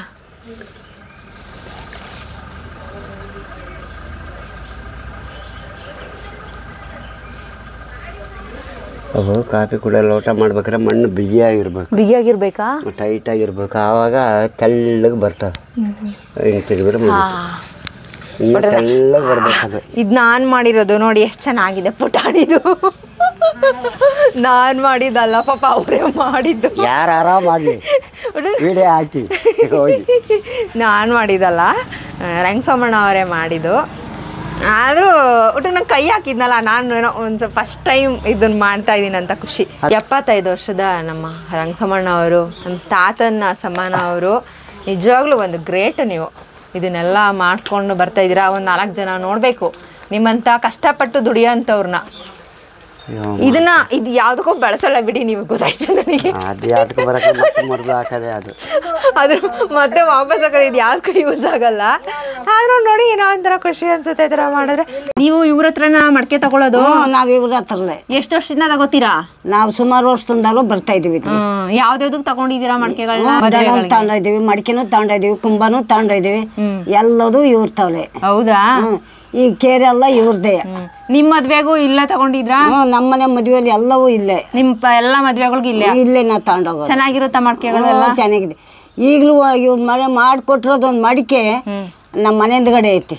ಕಾಫಿ ಕುಡಿಯೋ ಲೋಟ ಮಾಡ್ಬೇಕಾದ್ರೆ ಮಣ್ಣು ಬಿಗಿಯಾಗಿರ್ಬೇಕು, ಬಿಗಿಯಾಗಿರ್ಬೇಕಾ? ಟೈಟಾಗಿರ್ಬೇಕು, ಆವಾಗ ತೆಳ್ಳಗೆ ಬರ್ತವೆ. ಹಿಂಗೆ ತೆಗೆದ್ರೆ ಇನ್ನೂ ತೆಳ್ಳಗೆ ಬರ್ಬೇಕದು. ಇದು ನಾನು ಮಾಡಿರೋದು ನೋಡಿ, ಎಷ್ಟು ಚೆನ್ನಾಗಿದೆ ಪುಟಾಣಿದು. ನಾನು ಮಾಡಿದ್ದಲ್ಲ ಪಾಪ, ಅವರೇ ಮಾಡಿದ್ದು. ಯಾರು ಆರಾಮ ಮಾಡಲಿ, ವಿಡಿಯೋ ಹಾಕಿ ಹೋಗಿ. ನಾನು ಮಾಡಿದ್ದಲ್ಲ, ರಂಗಸೋಮಣ್ಣ ಅವರೇ ಮಾಡಿದ್ದು. ಆದರೂ ಒಟ್ಟು ನಂಗೆ ಕೈ ಹಾಕಿದ್ನಲ್ಲ, ನಾನು ಏನೋ ಒಂದು ಫಸ್ಟ್ ಟೈಮ್ ಇದನ್ನು ಮಾಡ್ತಾ ಇದ್ದೀನಿ ಅಂತ ಖುಷಿ. 75 ವರ್ಷದ ನಮ್ಮ ರಂಗಸೋಮಣ್ಣ ಅವರು, ನಮ್ಮ ತಾತನ ಸಮಾನ ಅವರು. ನಿಜವಾಗ್ಲೂ ಒಂದು ಗ್ರೇಟ್. ನೀವು ಇದನ್ನೆಲ್ಲ ಮಾಡ್ಕೊಂಡು ಬರ್ತಾಯಿದ್ದೀರಾ. ಒಂದು 4 ಜನ ನೋಡಬೇಕು ನಿಮ್ಮಂಥ ಕಷ್ಟಪಟ್ಟು ದುಡಿಯೋಂಥವ್ರನ್ನ. ಇದನ್ನ ಇದು ಯಾವುದಕ್ಕೂ ಬಳಸಲ್ಲ ಬಿಡಿ, ನೀವು ಗೊತ್ತಾಯ್ತು ನನಗೆ. ಅದು ಯಾವ್ದಕ್ಕೆ ಬರೋಕ್ಕೆ ಮತ್ತೆ ಮೊದಲು ಹಾಕೋದೆ ಅದು. ಅದ್ರ ಮತ್ತೆ ವಾಪಸ್ ಹಾಕೋದು, ಇದು ಯಾವ್ದಕ್ಕೂ ಯೂಸ್ ಆಗಲ್ಲ. ಆದ್ರೂ ನೋಡಿ ಏನೋ ಒಂಥರ ಖುಷಿ ಅನ್ಸುತ್ತೆ ಈ ಥರ ಮಾಡಿದ್ರೆ. ನೀವು ಇವ್ರ ಹತ್ರನ ಮಡಕೆ ತಗೊಳ್ಳೋದು? ನಾವು ಇವ್ರ ಹತ್ರನೇ. ಎಷ್ಟು ವರ್ಷದಿಂದ ತಗೋತೀರಾ? ನಾವು ಸುಮಾರು ವರ್ಷದಿಂದಲೂ ಬರ್ತಾ ಇದೀವಿ. ಯಾವ್ದಾವ್ದಕ್ಕೆ ತಗೊಂಡಿದ್ದೀರಾ ಮಡಕೆಗಳನ್ನ? ತಗೊಂಡಿದೀವಿ, ಮಡಿಕೆನೂ ತಗೊಂಡಿದೀವಿ, ಕುಂಬನೂ ತಗೊಂಡಿದೀವಿ, ಎಲ್ಲದೂ ಇವ್ರತವ್ಲೆ. ಹೌದಾ? ಈ ಕೇರೆ ಎಲ್ಲ ಇವ್ರದೇ. ನಿಮ್ಮ ಮದ್ವೆಗೂ ಇಲ್ಲ ತಗೊಂಡಿದ್ರಾ? ನಮ್ಮನೆ ಮದುವೆಯಲ್ಲಿ ಎಲ್ಲವೂ ಇಲ್ಲೇ. ನಿಮ್ಮ ಎಲ್ಲ ಮದ್ವೆಗಳಿಗೆ ಇಲ್ಲೇ ನಾವು ತಗೊಂಡೋಗೋದು. ಚೆನ್ನಾಗಿರುತ್ತಾ ಮಡಕೆಗಳೆಲ್ಲ? ಚೆನ್ನಾಗಿದೆ. ಈಗಲೂ ಇವ್ರ ಮನೆ ಮಾಡಿಕೊಟ್ಟಿರೋದು ಒಂದು ಮಡಿಕೆ ನಮ್ಮ ಮನೆ ಹಿಂದ್ಗಡೆ ಐತಿ.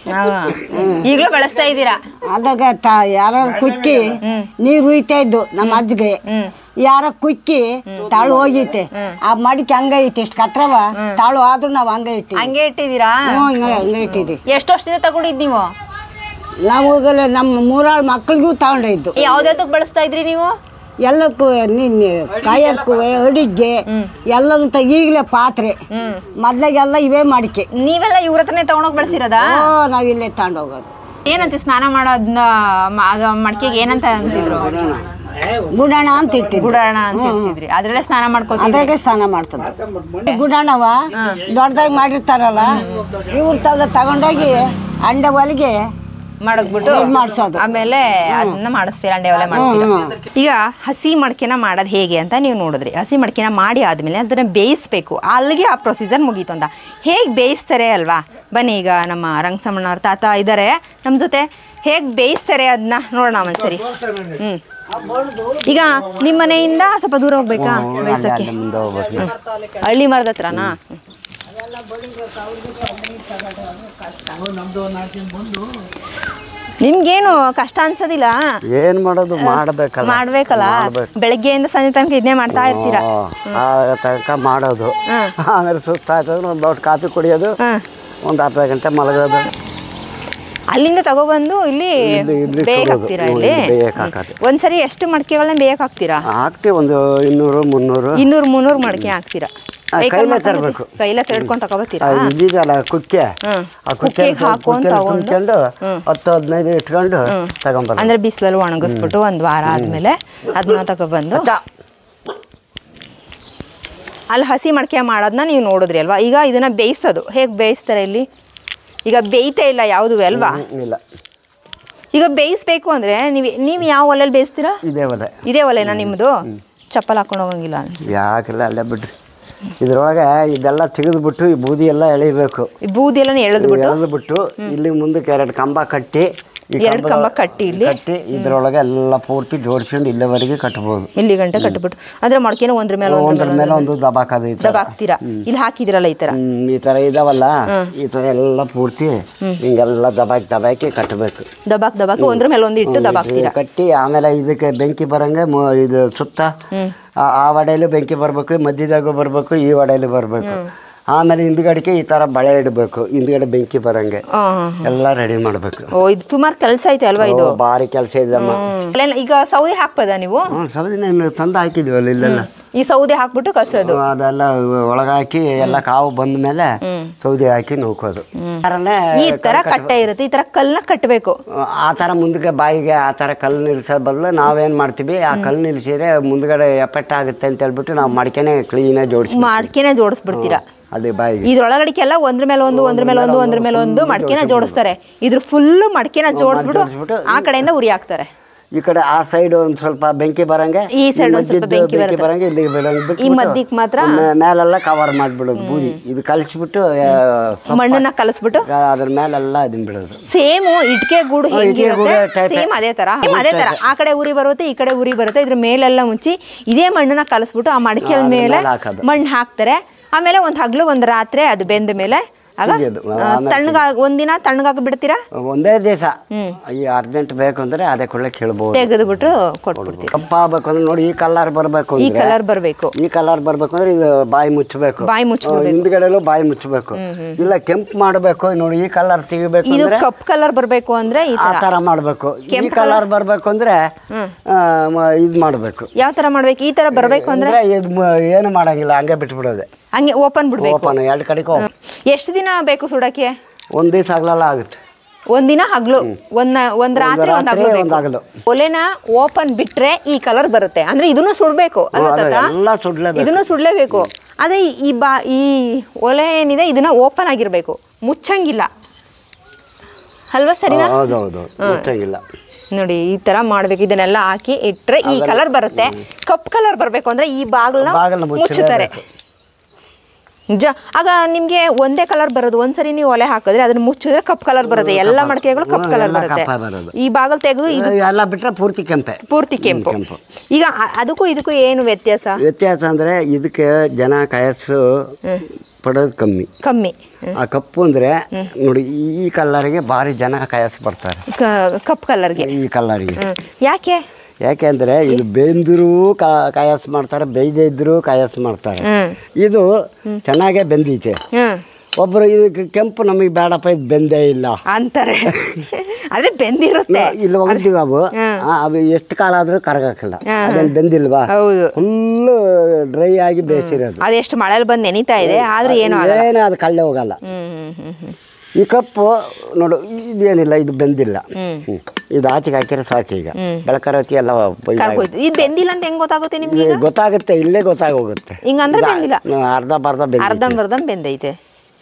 ಈಗಲೂ ಬಳಸ್ತಾ ಇದ್ದೀರಾ? ಅದಾಗ ಯಾರು ಕುಕ್ಕಿ ನೀರು ಹುಯ್ತಾ ಇದ್ದು ನಮ್ಮ ಅಜ್ಜಿಗೆ. ಯಾರ ಕುಕ್ಕಿ ತಾಳು ಹೋಗೈತೆ, ಆ ಮಡಿಕೆ ಹಂಗೈತಿ, ಇಷ್ಟು ಕತ್ರವ ತಾಳು ಆದ್ರೂ ನಾವು ಹಂಗೆ ಇಟ್ಟಿವಿ. ಹಂಗೆ ಇಟ್ಟಿದ್ದೀರಾ? ಹಂಗೆ ಇಟ್ಟಿದ್ವಿ. ಎಷ್ಟು ವರ್ಷದಿಂದ ತಗೊಂಡಿದ್ ನೀವು? ನಾವು ನಮ್ಮ 3 ಮಕ್ಳಿಗೂ ತಗೊಂಡಿದ್ದು. ಯಾವ್ದಾವ್ದಕ್ಕೆ ಬಳಸ್ತಾ ಇದ್ರಿ ನೀವು? ಎಲ್ಲಕ್ಕೂ ಕಾಯಕ್ಕೂ ಅಡಿಗೆ ಎಲ್ಲರೂ ಈಗಲೇ ಪಾತ್ರೆ, ಮೊದ್ಲಾಗೆಲ್ಲ ಇವೇ ಮಡಿಕೆ. ನೀವೆಲ್ಲ ಇವ್ರ ಹತ್ರನೇ ತಗೊಂಡೋಗಿ ಬಳಸಿರೋದಾ? ನಾವಿಲ್ಲೇ ತಗೊಂಡೋಗೋದು. ಏನಂತ ಸ್ನಾನ ಮಾಡೋದನ್ನ ಮಡಿಕೆಗೆ ಏನಂತ ಅಂತಿದ್ರು? ಗುಡಾಣ ಅಂತ ಇಟ್ಟಿದ್ವಿ. ಗುಡಾಣ ಅಂತ ಇರ್ತಿದ್ರಿ, ಅದ್ರಲ್ಲೇ ಸ್ನಾನ ಮಾಡ್ಕೊತಿದ್ರಿ? ಅದ್ರಾಗೆ ಸ್ನಾನ ಮಾಡ್ತದ. ಗುಡಾಣವ ದೊಡ್ಡದಾಗಿ ಮಾಡಿರ್ತಾರಲ್ಲ, ಇವ್ರ ತಗೊಂಡೋಗಿ ಅಂಡೆ ಒಲೆಗೆ ಮಾಡಕ್ಬಿಟ್ಟು ಮಾಡ್ಸೋದು. ಆಮೇಲೆ ಅದನ್ನ ಮಾಡಿಸ್ತೀರ, ಅಂಡೆ ಒಲೆ ಮಾಡ್ತೀರಾ. ಈಗ ಹಸಿ ಮಡಿಕೆನ ಮಾಡೋದು ಹೇಗೆ ಅಂತ ನೀವು ನೋಡಿದ್ರಿ. ಹಸಿ ಮಡಿಕೆನ ಮಾಡಿ ಆದ್ಮೇಲೆ ಅದನ್ನ ಬೇಯಿಸ್ಬೇಕು, ಅಲ್ಲಿಗೆ ಆ ಪ್ರೊಸೀಜರ್ ಮುಗೀತು ಅಂತ. ಹೇಗೆ ಬೇಯಿಸ್ತಾರೆ ಅಲ್ವಾ? ಬನ್ನಿ, ಈಗ ನಮ್ಮ ರಂಗಸಮ್ಮಣ್ಣ ಅವ್ರ ತಾತ ಇದ್ದಾರೆ ನಮ್ಮ ಜೊತೆ. ಹೇಗೆ ಬೇಯಿಸ್ತಾರೆ ಅದನ್ನ ನೋಡೋಣ ಒಂದ್ಸರಿ. ಈಗ ನಿಮ್ಮ ಮನೆಯಿಂದ ಸ್ವಲ್ಪ ದೂರ ಹೋಗ್ಬೇಕಾ ಬೇಯಿಸಕ್ಕೆ? ಹಳ್ಳಿ ಮರದ ಹತ್ರನಾ? ನಿಮ್ಗೇನು ಕಷ್ಟ ಅನ್ಸೋದಿಲ್ಲ? ಏನು ಮಾಡೋದು, ಮಾಡ್ಬೇಕಲ್ಲ. ಬೆಳಗ್ಗೆಯಿಂದ ಸಂಜೆ ತನಕ ಇದನ್ನೇ ಮಾಡ್ತಾ ಇರ್ತೀರಾ? ತನಕ ಮಾಡೋದು, ಆಮೇಲೆ ಸುಸ್ತಾಯ್ತಂದ್ರೆ ಒಂದು ದೊಡ್ಡ ಕಾಫಿ ಕುಡಿಯೋದು, ಒಂದು ಅರ್ಧ ಗಂಟೆ ಮಲಗೋದು. ಅಲ್ಲಿಂದ ತಗೊಬಂದು ಇಲ್ಲಿ ಬೇಯಕ್ ಹಾಕ್ತೀರಾ? ಇಲ್ಲಿ ಒಂದ್ಸರಿ ಎಷ್ಟು ಮಡಿಕೆಗಳನ್ನ ಬೇಯಕ್ ಹಾಕ್ತೀರಾ? ಹಾಕ್ತೀವಿ, ಒಂದು 200-300 200-300 ಮಡಿಕೆ ಹಾಕ್ತೀರಾ? ಕೈಲೇ ತರಬೇಕು. ಕೈಲೇ ತೆಡ್ಕೊಂಡು ತಗೋಬತ್ತೀರಾ? ಇದಿದಲ್ಲ ಕುಕ್ಕೆ, ಆ ಕುಕ್ಕೆ ಹಾಕೊಂಡು ತುಂಬ್ಕೊಂಡು 10-15 ಇಟ್ಕೊಂಡು ತಗೊಂಬರ್ಬೇಕು. ಅಂದ್ರೆ ಬಿಸಿಲಲ್ಲಿ ಒಣಗಿಸ್ಬಿಟ್ಟು ಒಂದು ವಾರ ಆದ್ಮೇಲೆ ಅದನ್ನ ತಗೊಬಂದು ಅಲ್ಲಿ ಹಸಿ ಮಡಕೆ ಮಾಡೋದನ್ನ ನೀವು ನೋಡಿದ್ರಿ ಅಲ್ವಾ. ಈಗ ಇದನ್ನ ಬೇಯಿಸೋದು ಹೇಗೆ ಬೇಯಿಸ್ತಾರೆ ಇಲ್ಲಿ? ಈಗ ಬೇಯ್ತೇ ಇಲ್ಲ ಯಾವುದು ಅಲ್ವಾ? ಇಲ್ಲ. ಈಗ ಬೇಯಿಸ್ಬೇಕು ಅಂದ್ರೆ ನೀವು ಯಾವ ಒಲೆಯಲ್ಲಿ ಬೇಯಿಸ್ತೀರಾ? ಇದೇ ಒಲೆನಾ ನಿಮ್ಮದು? ಚಪ್ಪಲ್ ಹಾಕೊಂಡು ಹೋಗಂಗಿಲ್ಲ ಅನ್ಸುತ್ತೆ. ಯಾಕಿಲ್ಲ, ಅಲ್ಲೇ ಬಿಡ್ರಿ. ಇದ್ರೊಳಗೆ ಇದೆಲ್ಲ ತೆಗೆದ್ಬಿಟ್ಟು ಈ ಬೂದಿ ಎಲ್ಲ ಎಳಿಬೇಕು. ಈ ಬೂದಿ ಎಲ್ಲ ಎಳೆದ್ಬಿಟ್ಟು ಇಲ್ಲಿ ಮುಂದಕ್ಕೆ 2 ಕಂಬ ಕಟ್ಟಿ, 2 ಕಂಬ ಕಟ್ಟಿ ಇದ್ರೊಳಗೆ ಎಲ್ಲ ಪೂರ್ತಿ ಜೋಡಿಸ್ಕೊಂಡು ಇಲ್ಲಿವರೆಗೆ ಕಟ್ಬೋದು. ಇಲ್ಲಿ ಗಂಟೆ ಕಟ್ಬಿಟ್ಟು ಅಂದ್ರೆ ಮಡಕೆನ ಒಂದ್ರ ಮೇಲೆ ಒಂದು ದಬಾಕ್ತೀರಾ. ಇಲ್ಲಿ ಹಾಕಿದಿರಲ್ಲ ಈ ತರ ಇದಾವಲ್ಲ, ಈ ತರ ಎಲ್ಲ ಪೂರ್ತಿ ಹಿಂಗೆಲ್ಲ ದಬಾಕಿ ಕಟ್ಟಬೇಕು. ದಬಾಕಿ ಒಂದ್ರ ಮೇಲೆ ಒಂದು ಇಟ್ಟು ದಬಾಕ್ತೀರಾ. ಕಟ್ಟಿ ಆಮೇಲೆ ಇದಕ್ಕೆ ಬೆಂಕಿ ಬರಂಗೆ ಇದು ಸುತ್ತ ಆ ವಡೆಯಲ್ಲೂ ಬೆಂಕಿ ಬರ್ಬೇಕು, ಮಧ್ಯದಾಗ ಬರ್ಬೇಕು, ಈ ವಡೆಯಲ್ಲಿ ಬರ್ಬೇಕು. ಆಮೇಲೆ ಹಿಂದ್ಗಡೆಗೆ ಈ ತರ ಬಳೆ ಇಡಬೇಕು, ಹಿಂದ್ಗಡೆ ಬೆಂಕಿ ಬರಂಗೆ ಎಲ್ಲ ರೆಡಿ ಮಾಡ್ಬೇಕು. ಇದು ಸುಮಾರು ಕೆಲಸ ಐತೆ ಅಲ್ವಾ? ಇದು ಭಾರಿ ಕೆಲಸ ಇದಮ್ಮ. ಈಗ ಸೌದೆ ಹಾಕ್ಬೋದಾ ನೀವು? ಸೌದಿನ ತಂದು ಹಾಕಿದ್ವಲ್ಲ ಇಲ್ಲೆಲ್ಲ. ಈ ಸೌದೆ ಹಾಕ್ಬಿಟ್ಟು ಕಸೋದು, ಅದೆಲ್ಲ ಒಳಗಾಕಿ ಎಲ್ಲ ಕಾವು ಬಂದ ಮೇಲೆ ಸೌದೆ ಹಾಕಿ ನೂಕೋದು. ಈ ತರ ಕಟ್ಟೆ ಇರುತ್ತೆ, ಈ ತರ ಕಲ್ಲನ್ನ ಕಟ್ಟಬೇಕು. ಆ ತರ ಮುಂದಕ್ಕೆ ಬಾಯಿಗೆ ಆ ತರ ಕಲ್ಲು ನಿಲ್ಸೋ ಬದಲು ನಾವೇನ್ ಮಾಡ್ತೀವಿ, ಆ ಕಲ್ಲು ನಿಲ್ಸಿದ್ರೆ ಮುಂದ್ಗಡೆ ಎಫೆಕ್ಟ್ ಆಗುತ್ತೆ ಅಂತ ಹೇಳ್ಬಿಟ್ಟು ನಾವು ಮಡಿಕೆನೆ ಕ್ಲೀನಾಗಿ ಜೋಡಿಸ್ಬಿಡ್ತೀರಾ. ಅದೇ ಬಾಯಿಗೆ ಇದ್ರೊಳಗಡಿಕೆಲ್ಲ ಒಂದ್ರ ಮೇಲೆ ಒಂದು ಮಡಕೆನ ಜೋಡಿಸ್ತಾರೆ. ಇದ್ರ ಫುಲ್ ಮಡಕೆನ ಜೋಡಿಸ್ಬಿಟ್ಟು ಆ ಕಡೆಯಿಂದ ಉರಿ ಹಾಕ್ತಾರೆ. ಈ ಕಡೆ ಆ ಸೈಡ್ ಒಂದ್ ಸ್ವಲ್ಪ ಬೆಂಕಿ ಬರಂಗೆ, ಈ ಸೈಡ್ ಒಂದ್ ಸ್ವಲ್ಪ ಬೆಂಕಿ ಬರಂಗೆ, ಇಲ್ಲಿ ಈ ಮಧ್ಯಕ್ಕೆ ಮಾತ್ರ ಮೇಲೆಲ್ಲ ಕವರ್ ಮಾಡ್ಬಿಡೋದು ಬೂದಿ. ಇದು ಕಲಿಸ್ಬಿಟ್ಟು ಮಣ್ಣನ್ನ ಕಲಸ್ಬಿಟ್ಟು ಅದ್ರ ಮೇಲೆಲ್ಲ ಇದನ್ ಬಿಡೋದು. ಸೇಮ್ ಇಟ್ಕೆ ಗೂಡು ಹೆಂಗಿರುತ್ತೆ ಸೇಮ್ ಅದೇ ತರ ಆ ಕಡೆ ಉರಿ ಬರುತ್ತೆ, ಈ ಕಡೆ ಉರಿ ಬರುತ್ತೆ. ಇದ್ರ ಮೇಲೆಲ್ಲ ಮುಚ್ಚಿ ಇದೇ ಮಣ್ಣನ್ನ ಕಲಸ್ಬಿಟ್ಟು ಆ ಮಡಕೆಯ ಮೇಲೆ ಮಣ್ಣು ಹಾಕ್ತಾರೆ. ಆಮೇಲೆ ಒಂದು ಹಗ್ಲು ಒಂದು ರಾತ್ರಿ ಅದು ಬೆಂದ ಮೇಲೆ ಆಗ ಒಂದಿನ ತಣ್ಣಗಾಗಿ ಬಿಡ್ತೀರಾ? ಒಂದೇ ದಿವಸ ಈ ಅರ್ಜೆಂಟ್ ಬೇಕು ಅಂದ್ರೆ ಅದೇ ಕೊಳ್ಳೆ ಕೇಳ್ಬೋದು, ತೆಗೆದ್ಬಿಟ್ಟು ಕೊಟ್ಬಿಡ್ತೀವಿ. ಕಪ್ಪ ಆಗ್ಬೇಕು ಅಂದ್ರೆ ನೋಡಿ, ಈ ಕಲರ್ ಬರ್ಬೇಕು, ಈ ಕಲರ್ ಬರ್ಬೇಕು ಅಂದ್ರೆ ಇದು ಬಾಯಿ ಮುಚ್ಚಬೇಕು, ಹಿಂದ್ಗಡೆಲೂ ಬಾಯಿ ಮುಚ್ಚಬೇಕು. ಇಲ್ಲ ಕೆಂಪು ಮಾಡಬೇಕು ನೋಡಿ, ಈ ಕಲರ್ ತೆಗಿಬೇಕು ಅಂದ್ರೆ ಕಪ್ ಕಲರ್ ಬರ್ಬೇಕು ಅಂದ್ರೆ ಆ ತರ ಮಾಡ್ಬೇಕು. ಈ ಕಲರ್ ಬರ್ಬೇಕು ಅಂದ್ರೆ ಇದ್ ಮಾಡ್ಬೇಕು. ಯಾವ ತರ ಮಾಡ್ಬೇಕು? ಈ ತರ ಬರ್ಬೇಕು ಅಂದ್ರೆ ಏನು ಮಾಡಂಗಿಲ್ಲ, ಹಂಗೆ ಬಿಟ್ಬಿಡೋದೆ, ಹಂಗೆ ಓಪನ್ ಬಿಡ್ಬೇಕು. ಓಪನ್ 2 ಕಡೆಗೂ. ಎಷ್ಟು ದಿನ ಬೇಕು ಸುಡಕ್ಕೆ? ಒಂದ್ ದಿವಸ ಆಗ್ಲಲ್ಲ ಆಗುತ್ತೆ. ಒಂದಿನ ಹಗ್ಲು, ಒಂದ್ ರಾತ್ರಿ ಒಂದ್ ಹಗ್ಲು. ಒಲೆನ ಓಪನ್ ಬಿಟ್ರೆ ಈ ಕಲರ್ ಬರುತ್ತೆ. ಅಂದ್ರೆ ಇದನ್ನು ಸುಡ್ಬೇಕು ಅಲ್ವಾ ತಾತ? ಇದನ್ನು ಸುಡ್ಲೇಬೇಕು. ಅದೇ ಈ ಒಲೆ ಏನಿದೆ ಇದನ್ನ ಓಪನ್ ಆಗಿರ್ಬೇಕು, ಮುಚ್ಚಂಗಿಲ್ಲ ಅಲ್ವಾ? ಸರಿನಾ? ಮುಚ್ಚಂಗಿಲ್ಲ. ನೋಡಿ ಈ ತರ ಮಾಡ್ಬೇಕು. ಇದನ್ನೆಲ್ಲ ಹಾಕಿ ಇಟ್ರೆ ಈ ಕಲರ್ ಬರುತ್ತೆ. ಕಪ್ ಕಲರ್ ಬರ್ಬೇಕು ಅಂದ್ರೆ ಈ ಬಾಗಿಲನ್ನ ಮುಚ್ಚುತ್ತಾರೆ. ಆಗ ನಿಮ್ಗೆ ಒಂದೇ ಕಲರ್ ಬರೋದು. ಒಂದ್ಸರಿ ನೀವು ಒಲೆ ಹಾಕಿದ್ರೆ ಅದನ್ನ ಮುಚ್ಚಿದ್ರೆ ಕಪ್ ಕಲರ್ ಬರುತ್ತೆ. ಎಲ್ಲ ಮಡಕೆಗಳು ಕಪ್ ಕಲರ್ ಬರುತ್ತೆ. ಈ ಬಾಗಲ್ ತೆಗೆದು ಎಲ್ಲ ಬಿಟ್ರೆ ಪೂರ್ತಿ ಕೆಂಪು. ಈಗ ಅದಕ್ಕೂ ಇದಕ್ಕೂ ಏನು ವ್ಯತ್ಯಾಸ ಅಂದ್ರೆ ಇದಕ್ಕೆ ಜನ ಕಾಯಸ್ಸು ಪಡೋದು ಕಮ್ಮಿ. ಆ ಕಪ್ಪು ಅಂದ್ರೆ ನೋಡಿ, ಈ ಕಲರ್ಗೆ ಭಾರಿ ಜನ ಕಾಯಸ್ ಬರ್ತಾರೆ. ಕಪ್ ಕಲರ್ಗೆ, ಈ ಕಲರ್ಗೆ ಯಾಕೆಂದ್ರೆ ಇದು ಬೆಂದಿರೂ ಕಾಯಸ್ ಮಾಡ್ತಾರೆ, ಬೇಯ್ದೇ ಇದ್ರು ಕಾಯಸ್ ಮಾಡ್ತಾರೆ. ಇದು ಚೆನ್ನಾಗೇ ಬೆಂದೈತೆ. ಒಬ್ರು ಇದಕ್ಕೆ ಕೆಂಪು ನಮಗೆ ಬೇಡಪ್ಪ, ಇದು ಬೆಂದೇ ಇಲ್ಲ ಅಂತಾರೆ. ಆದ್ರೆ ಬೆಂದಿರುತ್ತೆ. ಇಲ್ಲಿ ಹೋಗ್ತೀವಿ ಅವು ಎಷ್ಟು ಕಾಲ ಆದ್ರೂ ಕರಗಾಕಲ್ಲ. ಅದೇನು ಬೆಂದಿಲ್ವಾ? ಫುಲ್ಲು ಡ್ರೈ ಆಗಿ ಬೇಯಿಸಿರೋದು. ಅದೆಷ್ಟು ಮಳೆಯಲ್ಲಿ ಬಂದು ನೆನೀತಾ ಇದೆ, ಆದ್ರೂ ಏನು ಅದು ಕಳ್ಳೆ ಹೋಗಲ್ಲ. ಈ ಕಪ್ಪು ನೋಡು, ಇದೇನಿಲ್ಲ, ಇದು ಬೆಂದಿಲ್ಲ. ಇದು ಆಚೆಗೆ ಹಾಕಿದ್ರೆ ಸಾಕು. ಈಗ ಬೆಳಕರತಿ ಎಲ್ಲ ಬೆಂದಿಲ್ಲ ಅಂತ ಹೆಂಗ್ ಗೊತ್ತಾಗುತ್ತೆ ನಿಮ್ಗೆ? ಗೊತ್ತಾಗುತ್ತೆ, ಇಲ್ಲೇ ಗೊತ್ತಾಗೋಗುತ್ತೆ. ಹಿಂಗಂದ್ರೆ ಬೆಂದಿಲ್ಲ, ಅರ್ಧಂಬರ್ಧ ಬೆಂದೈತೆ,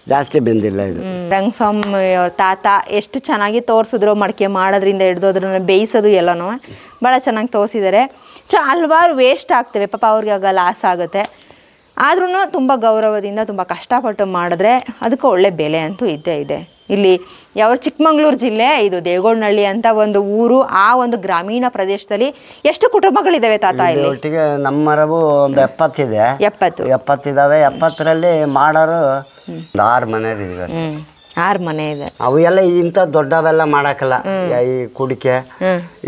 ಜಾಸ್ತಿ ಬೆಂದಿಲ್ಲ. ಇದು ರಂಗಸ್ವಾಮಿ ಅವ್ರ ತಾತ ಎಷ್ಟು ಚೆನ್ನಾಗಿ ತೋರಿಸಿದ್ರು. ಮಡಕೆ ಮಾಡೋದ್ರಿಂದ ಹಿಡ್ದು ಅದ್ರನ್ನ ಬೇಯಿಸೋದು ಎಲ್ಲನೂ ಭಾಳ ಚೆನ್ನಾಗಿ ತೋರಿಸಿದ್ದಾರೆ. ಹಲ್ವಾರು ವೇಸ್ಟ್ ಆಗ್ತವೆ ಪಾಪ, ಅವ್ರಿಗೆ ಆಗ ಲಾಸ್ ಆಗುತ್ತೆ. ಆದ್ರೂ ತುಂಬ ಗೌರವದಿಂದ ತುಂಬ ಕಷ್ಟಪಟ್ಟು ಮಾಡಿದ್ರೆ ಅದಕ್ಕೆ ಒಳ್ಳೆ ಬೆಲೆ ಅಂತೂ ಇದ್ದೇ ಇದೆ. ಇಲ್ಲಿ ಯಾವ ಚಿಕ್ಕಮಗಳೂರು ಜಿಲ್ಲೆ, ಇದು ದೇವಗೋಡನಹಳ್ಳಿ ಅಂತ ಒಂದು ಊರು. ಆ ಒಂದು ಗ್ರಾಮೀಣ ಪ್ರದೇಶದಲ್ಲಿ ಎಷ್ಟು ಕುಟುಂಬಗಳಿದ್ದಾವೆ ತಾತ? ಇಲ್ಲಿ ಒಟ್ಟಿಗೆ ನಮ್ಮರವು ಒಂದು 70 ಇದೆ. 70 ಇದಾವೆ. 70ರಲ್ಲಿ ಮಾಡೋರು 6 ಮನೆ ಇದಾವೆ. 6 ಮನೆ ಇದೆ. ಅವು ಎಲ್ಲ ಇಂಥ ದೊಡ್ಡವೆಲ್ಲ ಮಾಡಕ್ಕಲ್ಲ. ಈ ಕುಡಿಕೆ,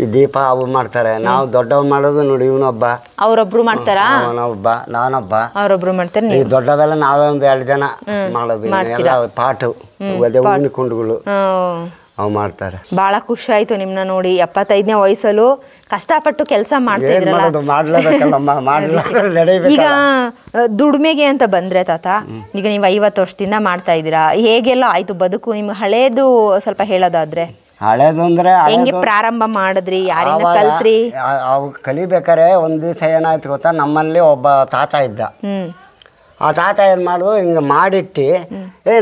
ಈ ದೀಪ ಅವು ಮಾಡ್ತಾರೆ. ನಾವು ದೊಡ್ಡವ್ ಮಾಡೋದು ನೋಡಿ, ಇವನೊಬ್ಬ, ಅವ್ರೊಬ್ರು ಮಾಡ್ತಾರ, ನಾನೊಬ್ಬ, ಅವ್ರೊಬ್ರು ಮಾಡ್ತಾರೆ. ಈ ದೊಡ್ಡವೆಲ್ಲ ನಾವೇ ಒಂದು 2 ಜನ ಮಾಡೋದು. ಪಾಟು, ಹೂವಿನ ಕುಂಡಗಳು, ಅವು ಮಾಡ್ತಾರೆ. ಭಾಳ ಖುಷಿ ಆಯಿತು ನಿಮ್ಮನ್ನ ನೋಡಿ. 75ನೇ ವಯಸ್ಸಲ್ಲೂ ಕಷ್ಟಪಟ್ಟು ಕೆಲಸ ಮಾಡ್ತಿದ್ರಲ್ಲ. ಈಗ ದುಡಿಮೆಗೆ ಅಂತ ಬಂದರೆ ತಾತ, ಈಗ ನೀವು 50 ವರ್ಷದಿಂದ ಮಾಡ್ತಾ ಇದ್ದೀರಾ, ಹೇಗೆಲ್ಲ ಆಯಿತು ಬದುಕು ನಿಮ್ಗೆ? ಹಳೇದು ಸ್ವಲ್ಪ ಹೇಳೋದಾದ್ರೆ. ಹಳೇದು ಅಂದರೆ ಹೆಂಗೆ ಪ್ರಾರಂಭ ಮಾಡಿದ್ರಿ, ಯಾರಿಂದ ಕಲ್ತ್ರಿ? ಅವು ಕಲಿಬೇಕಾರೆ ಒಂದು ದಿವಸ ಏನಾಯ್ತು ಗೊತ್ತಾ, ನಮ್ಮಲ್ಲಿ ಒಬ್ಬ ತಾತ ಇದ್ದ. ಆ ತಾತ ಏನು ಮಾಡೋದು, ಹಿಂಗೆ ಮಾಡಿಟ್ಟು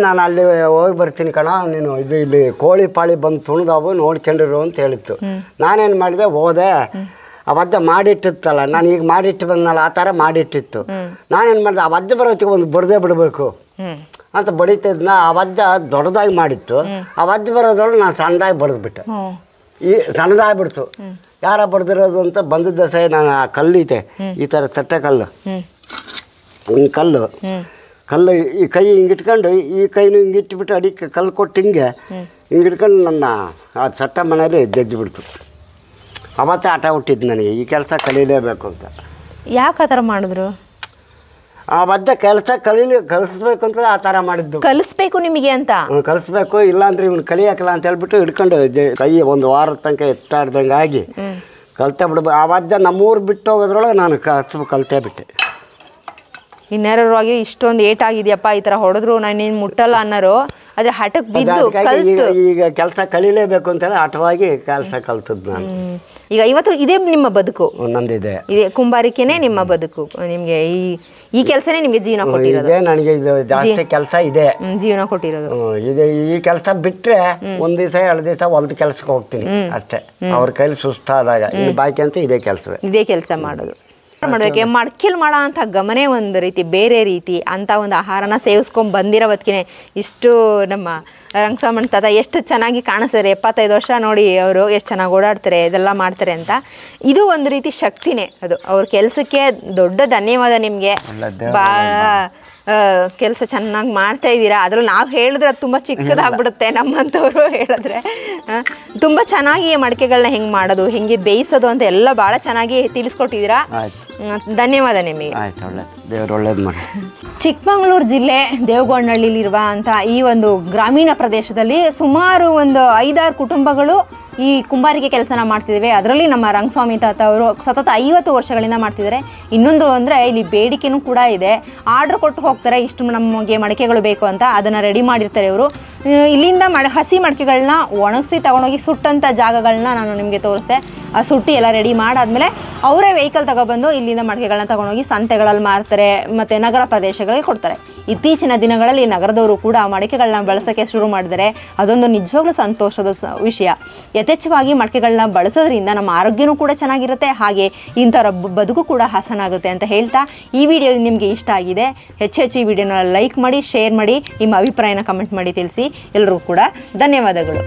ನಾನು ಅಲ್ಲಿ ಹೋಗಿ ಬರ್ತೀನಿ ಕಣ, ನೀನು ಇಲ್ಲಿ ಕೋಳಿ ಪಾಳಿ ಬಂದು ತುಣಿದವು ನೋಡ್ಕೊಂಡಿರು ಅಂತ ಹೇಳಿತ್ತು. ನಾನೇನು ಮಾಡಿದೆ, ಹೋದೆ. ಆ ವಜ್ಜ ಮಾಡಿಟ್ಟಿತ್ತಲ್ಲ, ನಾನು ಈಗ ಮಾಡಿಟ್ಟು ಬಂದಲ್ಲ, ಆ ಥರ ಮಾಡಿಟ್ಟಿತ್ತು. ನಾನೇನು ಮಾಡಿದೆ, ಆ ವಜ್ಜ ಬರೋತ್ತಿಗೆ ಒಂದು ಬಡ್ದೇ ಬಿಡಬೇಕು ಅಂತ ಬಡಿತಿದ್ನ. ಆ ವಜ್ಜ ದೊಡ್ಡದಾಗಿ ಮಾಡಿತ್ತು. ಆ ವಜ್ಜ ಬರೋದ್ರೊಳಗೆ ನಾನು ಸಣ್ಣದಾಗಿ ಬಡ್ದುಬಿಟ್ಟೆ. ಈ ಸಣ್ಣದಾಗ್ಬಿಡ್ತು. ಯಾರ ಬಡ್ದಿರೋದು ಅಂತ ಬಂದಿದ್ದ ಸಹ ನಾನು ಆ ಕಲ್ಲಿತೆ, ಈ ಥರ ತಟ್ಟೆ ಕಲ್ಲು, ಈ ಕಲ್ಲು ಈ ಕೈ ಹಿಂಗಿಟ್ಕೊಂಡು ಈ ಕೈನು ಹಿಂಗಿಟ್ಬಿಟ್ಟು ಅಡಿಕೆ ಕಲ್ಲು ಕೊಟ್ಟು ಹಿಂಗಿಟ್ಕೊಂಡು ನನ್ನ ಆ ಚಟ್ಟ ಮನೇಲಿ ಜಜ್ಜಿಬಿಡ್ತು. ಅವತ್ತೇ ಆಟ ಹುಟ್ಟಿದ್ದು ನನಗೆ, ಈ ಕೆಲಸ ಕಲೀಲೇಬೇಕು ಅಂತ. ಯಾಕೆ ಆ ಥರ ಮಾಡಿದ್ರು? ಆ ವಜ್ಜ ಕೆಲಸ ಕಲಿಸ್ಬೇಕು ಅಂತ ಆ ಥರ ಮಾಡಿದ್ದು. ಕಲಿಸ್ಬೇಕು ನಿಮಗೆ ಅಂತ? ಕಲಿಸ್ಬೇಕು, ಇಲ್ಲಾಂದ್ರೆ ಇವ್ನು ಕಲಿಯಾಕಲ್ಲ ಅಂತ ಹೇಳ್ಬಿಟ್ಟು ಹಿಡ್ಕೊಂಡು ಕೈ ಒಂದು ವಾರದ ತನಕ ಎತ್ತಾಡ್ದಂಗೆ ಆಗಿ ಕಲ್ತೆ ಬಿಡ್ಬೇಕು. ಆ ವಜ್ಜ ನಮ್ಮೂರು ಬಿಟ್ಟು ಹೋಗೋದ್ರೊಳಗೆ ನಾನು ಕಲ್ತೇ ಬಿಟ್ಟೆ. ಇನ್ಯಾರಾಗಿ ಇಷ್ಟೊಂದು ಏಟಾಗಿದೆಯಪ್ಪ, ಈ ಥರ ಹೊಡೆದ್ರು ನಾನು ನೀನು ಮುಟ್ಟಲ್ಲ ಅನ್ನೋರು, ಆದರೆ ಹಠಕ್ಕೆ ಬಿದ್ದು ಕಲ್ತು ಈಗ ಕೆಲಸ ಕಲೀಲೇಬೇಕು ಅಂತೇಳಿ ಹಠವಾಗಿ ಕೆಲಸ ಕಲ್ತದ್ದು ನಾನು. ಈಗ 50 ಇದೇ ನಿಮ್ಮ ಬದುಕು? ನಂದಿದೆ, ಇದೇ ಕುಂಬಾರಿಕೆನೇ ನಿಮ್ಮ ಬದುಕು. ನಿಮಗೆ ಈ ಕೆಲಸನೇ ನಿಮಗೆ ಜೀವನ ಕೊಟ್ಟಿರೋದು? ನನಗೆ ಇದು ಜಾಸ್ತಿ ಕೆಲಸ ಇದೆ, ಜೀವನ ಕೊಟ್ಟಿರೋದು ಇದೆ. ಈ ಕೆಲಸ ಬಿಟ್ಟರೆ ಒಂದು ದಿವಸ 2 ದಿವಸ ಹೊಲ್ದ ಕೆಲಸಕ್ಕೆ ಹೋಗ್ತೀನಿ ಅಷ್ಟೇ, ಅವ್ರ ಕೈಲಿ ಸುಸ್ತಾದಾಗ. ಇನ್ನು ಬಾಕಿ ಅಂತ ಇದೇ ಕೆಲಸವೇ, ಇದೇ ಕೆಲಸ ಮಾಡೋದು. ಮಾಡ್ಬೇಕು ಮಡ್ಕೆಲ್ ಮಾಡೋ ಅಂಥ ಗಮನೇ ಒಂದು ರೀತಿ ಬೇರೆ ರೀತಿ ಅಂತ ಒಂದು ಆಹಾರನ ಸೇವಿಸ್ಕೊಂಡು ಬಂದಿರೋ ಹೊತ್ತಿಗೆ ಇಷ್ಟು ನಮ್ಮ ರಂಗಸ್ವಾಮಣ್ಣ ತಾತ ಎಷ್ಟು ಚೆನ್ನಾಗಿ ಕಾಣಿಸ್ತಾರೆ. 75 ವರ್ಷ ನೋಡಿ ಅವರು ಎಷ್ಟು ಚೆನ್ನಾಗಿ ಓಡಾಡ್ತಾರೆ, ಇದೆಲ್ಲ ಮಾಡ್ತಾರೆ ಅಂತ. ಇದು ಒಂದು ರೀತಿ ಶಕ್ತಿನೇ ಅದು. ಅವ್ರ ಕೆಲಸಕ್ಕೆ ದೊಡ್ಡ ಧನ್ಯವಾದ ನಿಮಗೆ. ಭಾಳ ಕೆಲಸ ಚೆನ್ನಾಗಿ ಮಾಡ್ತಾ ಇದ್ದೀರಾ. ಅದ್ರಲ್ಲಿ ನಾವು ಹೇಳಿದ್ರೆ ಅದು ತುಂಬ ಚಿಕ್ಕದಾಗ್ಬಿಡುತ್ತೆ, ನಮ್ಮಂಥವ್ರು ಹೇಳಿದ್ರೆ. ತುಂಬ ಚೆನ್ನಾಗಿ ಮಡಿಕೆಗಳನ್ನ ಹೆಂಗೆ ಮಾಡೋದು, ಹೆಂಗೆ ಬೇಯಿಸೋದು ಅಂತ ಎಲ್ಲ ಭಾಳ ಚೆನ್ನಾಗಿ ತಿಳಿಸ್ಕೊಟ್ಟಿದ್ದೀರಾ. ಧನ್ಯವಾದ ನಿಮಗೆ. ದೇವ್ರು ಒಳ್ಳೇದು ಮಾಡಿ. ಚಿಕ್ಕಮಗಳೂರು ಜಿಲ್ಲೆ ದೇವಗೊಂಡನಹಳ್ಳಿಲಿರುವ ಅಂತ ಈ ಒಂದು ಗ್ರಾಮೀಣ ಪ್ರದೇಶದಲ್ಲಿ ಸುಮಾರು ಒಂದು 5-6 ಕುಟುಂಬಗಳು ಈ ಕುಂಬಾರಿಕೆ ಕೆಲಸನ ಮಾಡ್ತಿದ್ದೇವೆ. ಅದರಲ್ಲಿ ನಮ್ಮ ರಂಗಸ್ವಾಮಿ ತಾತ ಅವರು ಸತತ 50 ವರ್ಷಗಳಿಂದ ಮಾಡ್ತಿದ್ದಾರೆ. ಇನ್ನೊಂದು ಅಂದರೆ ಇಲ್ಲಿ ಬೇಡಿಕೆನೂ ಕೂಡ ಇದೆ. ಆರ್ಡ್ರ್ ಕೊಟ್ಟು ಹೋಗ್ತಾರೆ, ಇಷ್ಟು ನಮಗೆ ಮಡಿಕೆಗಳು ಬೇಕು ಅಂತ, ಅದನ್ನು ರೆಡಿ ಮಾಡಿರ್ತಾರೆ ಇವರು. ಇಲ್ಲಿಂದ ಹಸಿ ಮಡಿಕೆಗಳನ್ನ ಒಣಗಿಸಿ ತಗೊಂಡೋಗಿ ಸುಟ್ಟಂಥ ಜಾಗಗಳನ್ನ ನಾನು ನಿಮಗೆ ತೋರಿಸ್ದೆ. ಆ ಸುಟ್ಟಿ ಎಲ್ಲ ರೆಡಿ ಮಾಡಾದ್ಮೇಲೆ ಅವರೇ ವೆಹಿಕಲ್ ತಗೊಬಂದು ಇಲ್ಲಿಂದ ಮಡಿಕೆಗಳನ್ನ ತಗೊಂಡೋಗಿ ಸಂತೆಗಳಲ್ಲಿ ಮಾರ್ತಾರೆ ಮತ್ತು ನಗರ ಪ್ರದೇಶಗಳಿಗೆ ಕೊಡ್ತಾರೆ. ಇತ್ತೀಚಿನ ದಿನಗಳಲ್ಲಿ ನಗರದವರು ಕೂಡ ಮಡಿಕೆಗಳನ್ನ ಬಳಸೋಕ್ಕೆ ಶುರು ಮಾಡಿದರೆ ಅದೊಂದು ನಿಜವಾಗ್ಲೂ ಸಂತೋಷದ ವಿಷಯ. ಯಥೇಚ್ಛವಾಗಿ ಮಡಿಕೆಗಳನ್ನ ಬಳಸೋದ್ರಿಂದ ನಮ್ಮ ಆರೋಗ್ಯನೂ ಕೂಡ ಚೆನ್ನಾಗಿರುತ್ತೆ, ಹಾಗೆ ಇಂಥವ್ರ ಬದುಕು ಕೂಡ ಹಸನಾಗುತ್ತೆ ಅಂತ ಹೇಳ್ತಾ ಈ ವಿಡಿಯೋ ನಿಮಗೆ ಇಷ್ಟ ಆಗಿದೆ, ಹೆಚ್ಚು ಈ ವಿಡಿಯೋನ ಲೈಕ್ ಮಾಡಿ, ಶೇರ್ ಮಾಡಿ, ನಿಮ್ಮ ಅಭಿಪ್ರಾಯನ ಕಮೆಂಟ್ ಮಾಡಿ ತಿಳಿಸಿ. ಎಲ್ಲರಿಗೂ ಕೂಡ ಧನ್ಯವಾದಗಳು.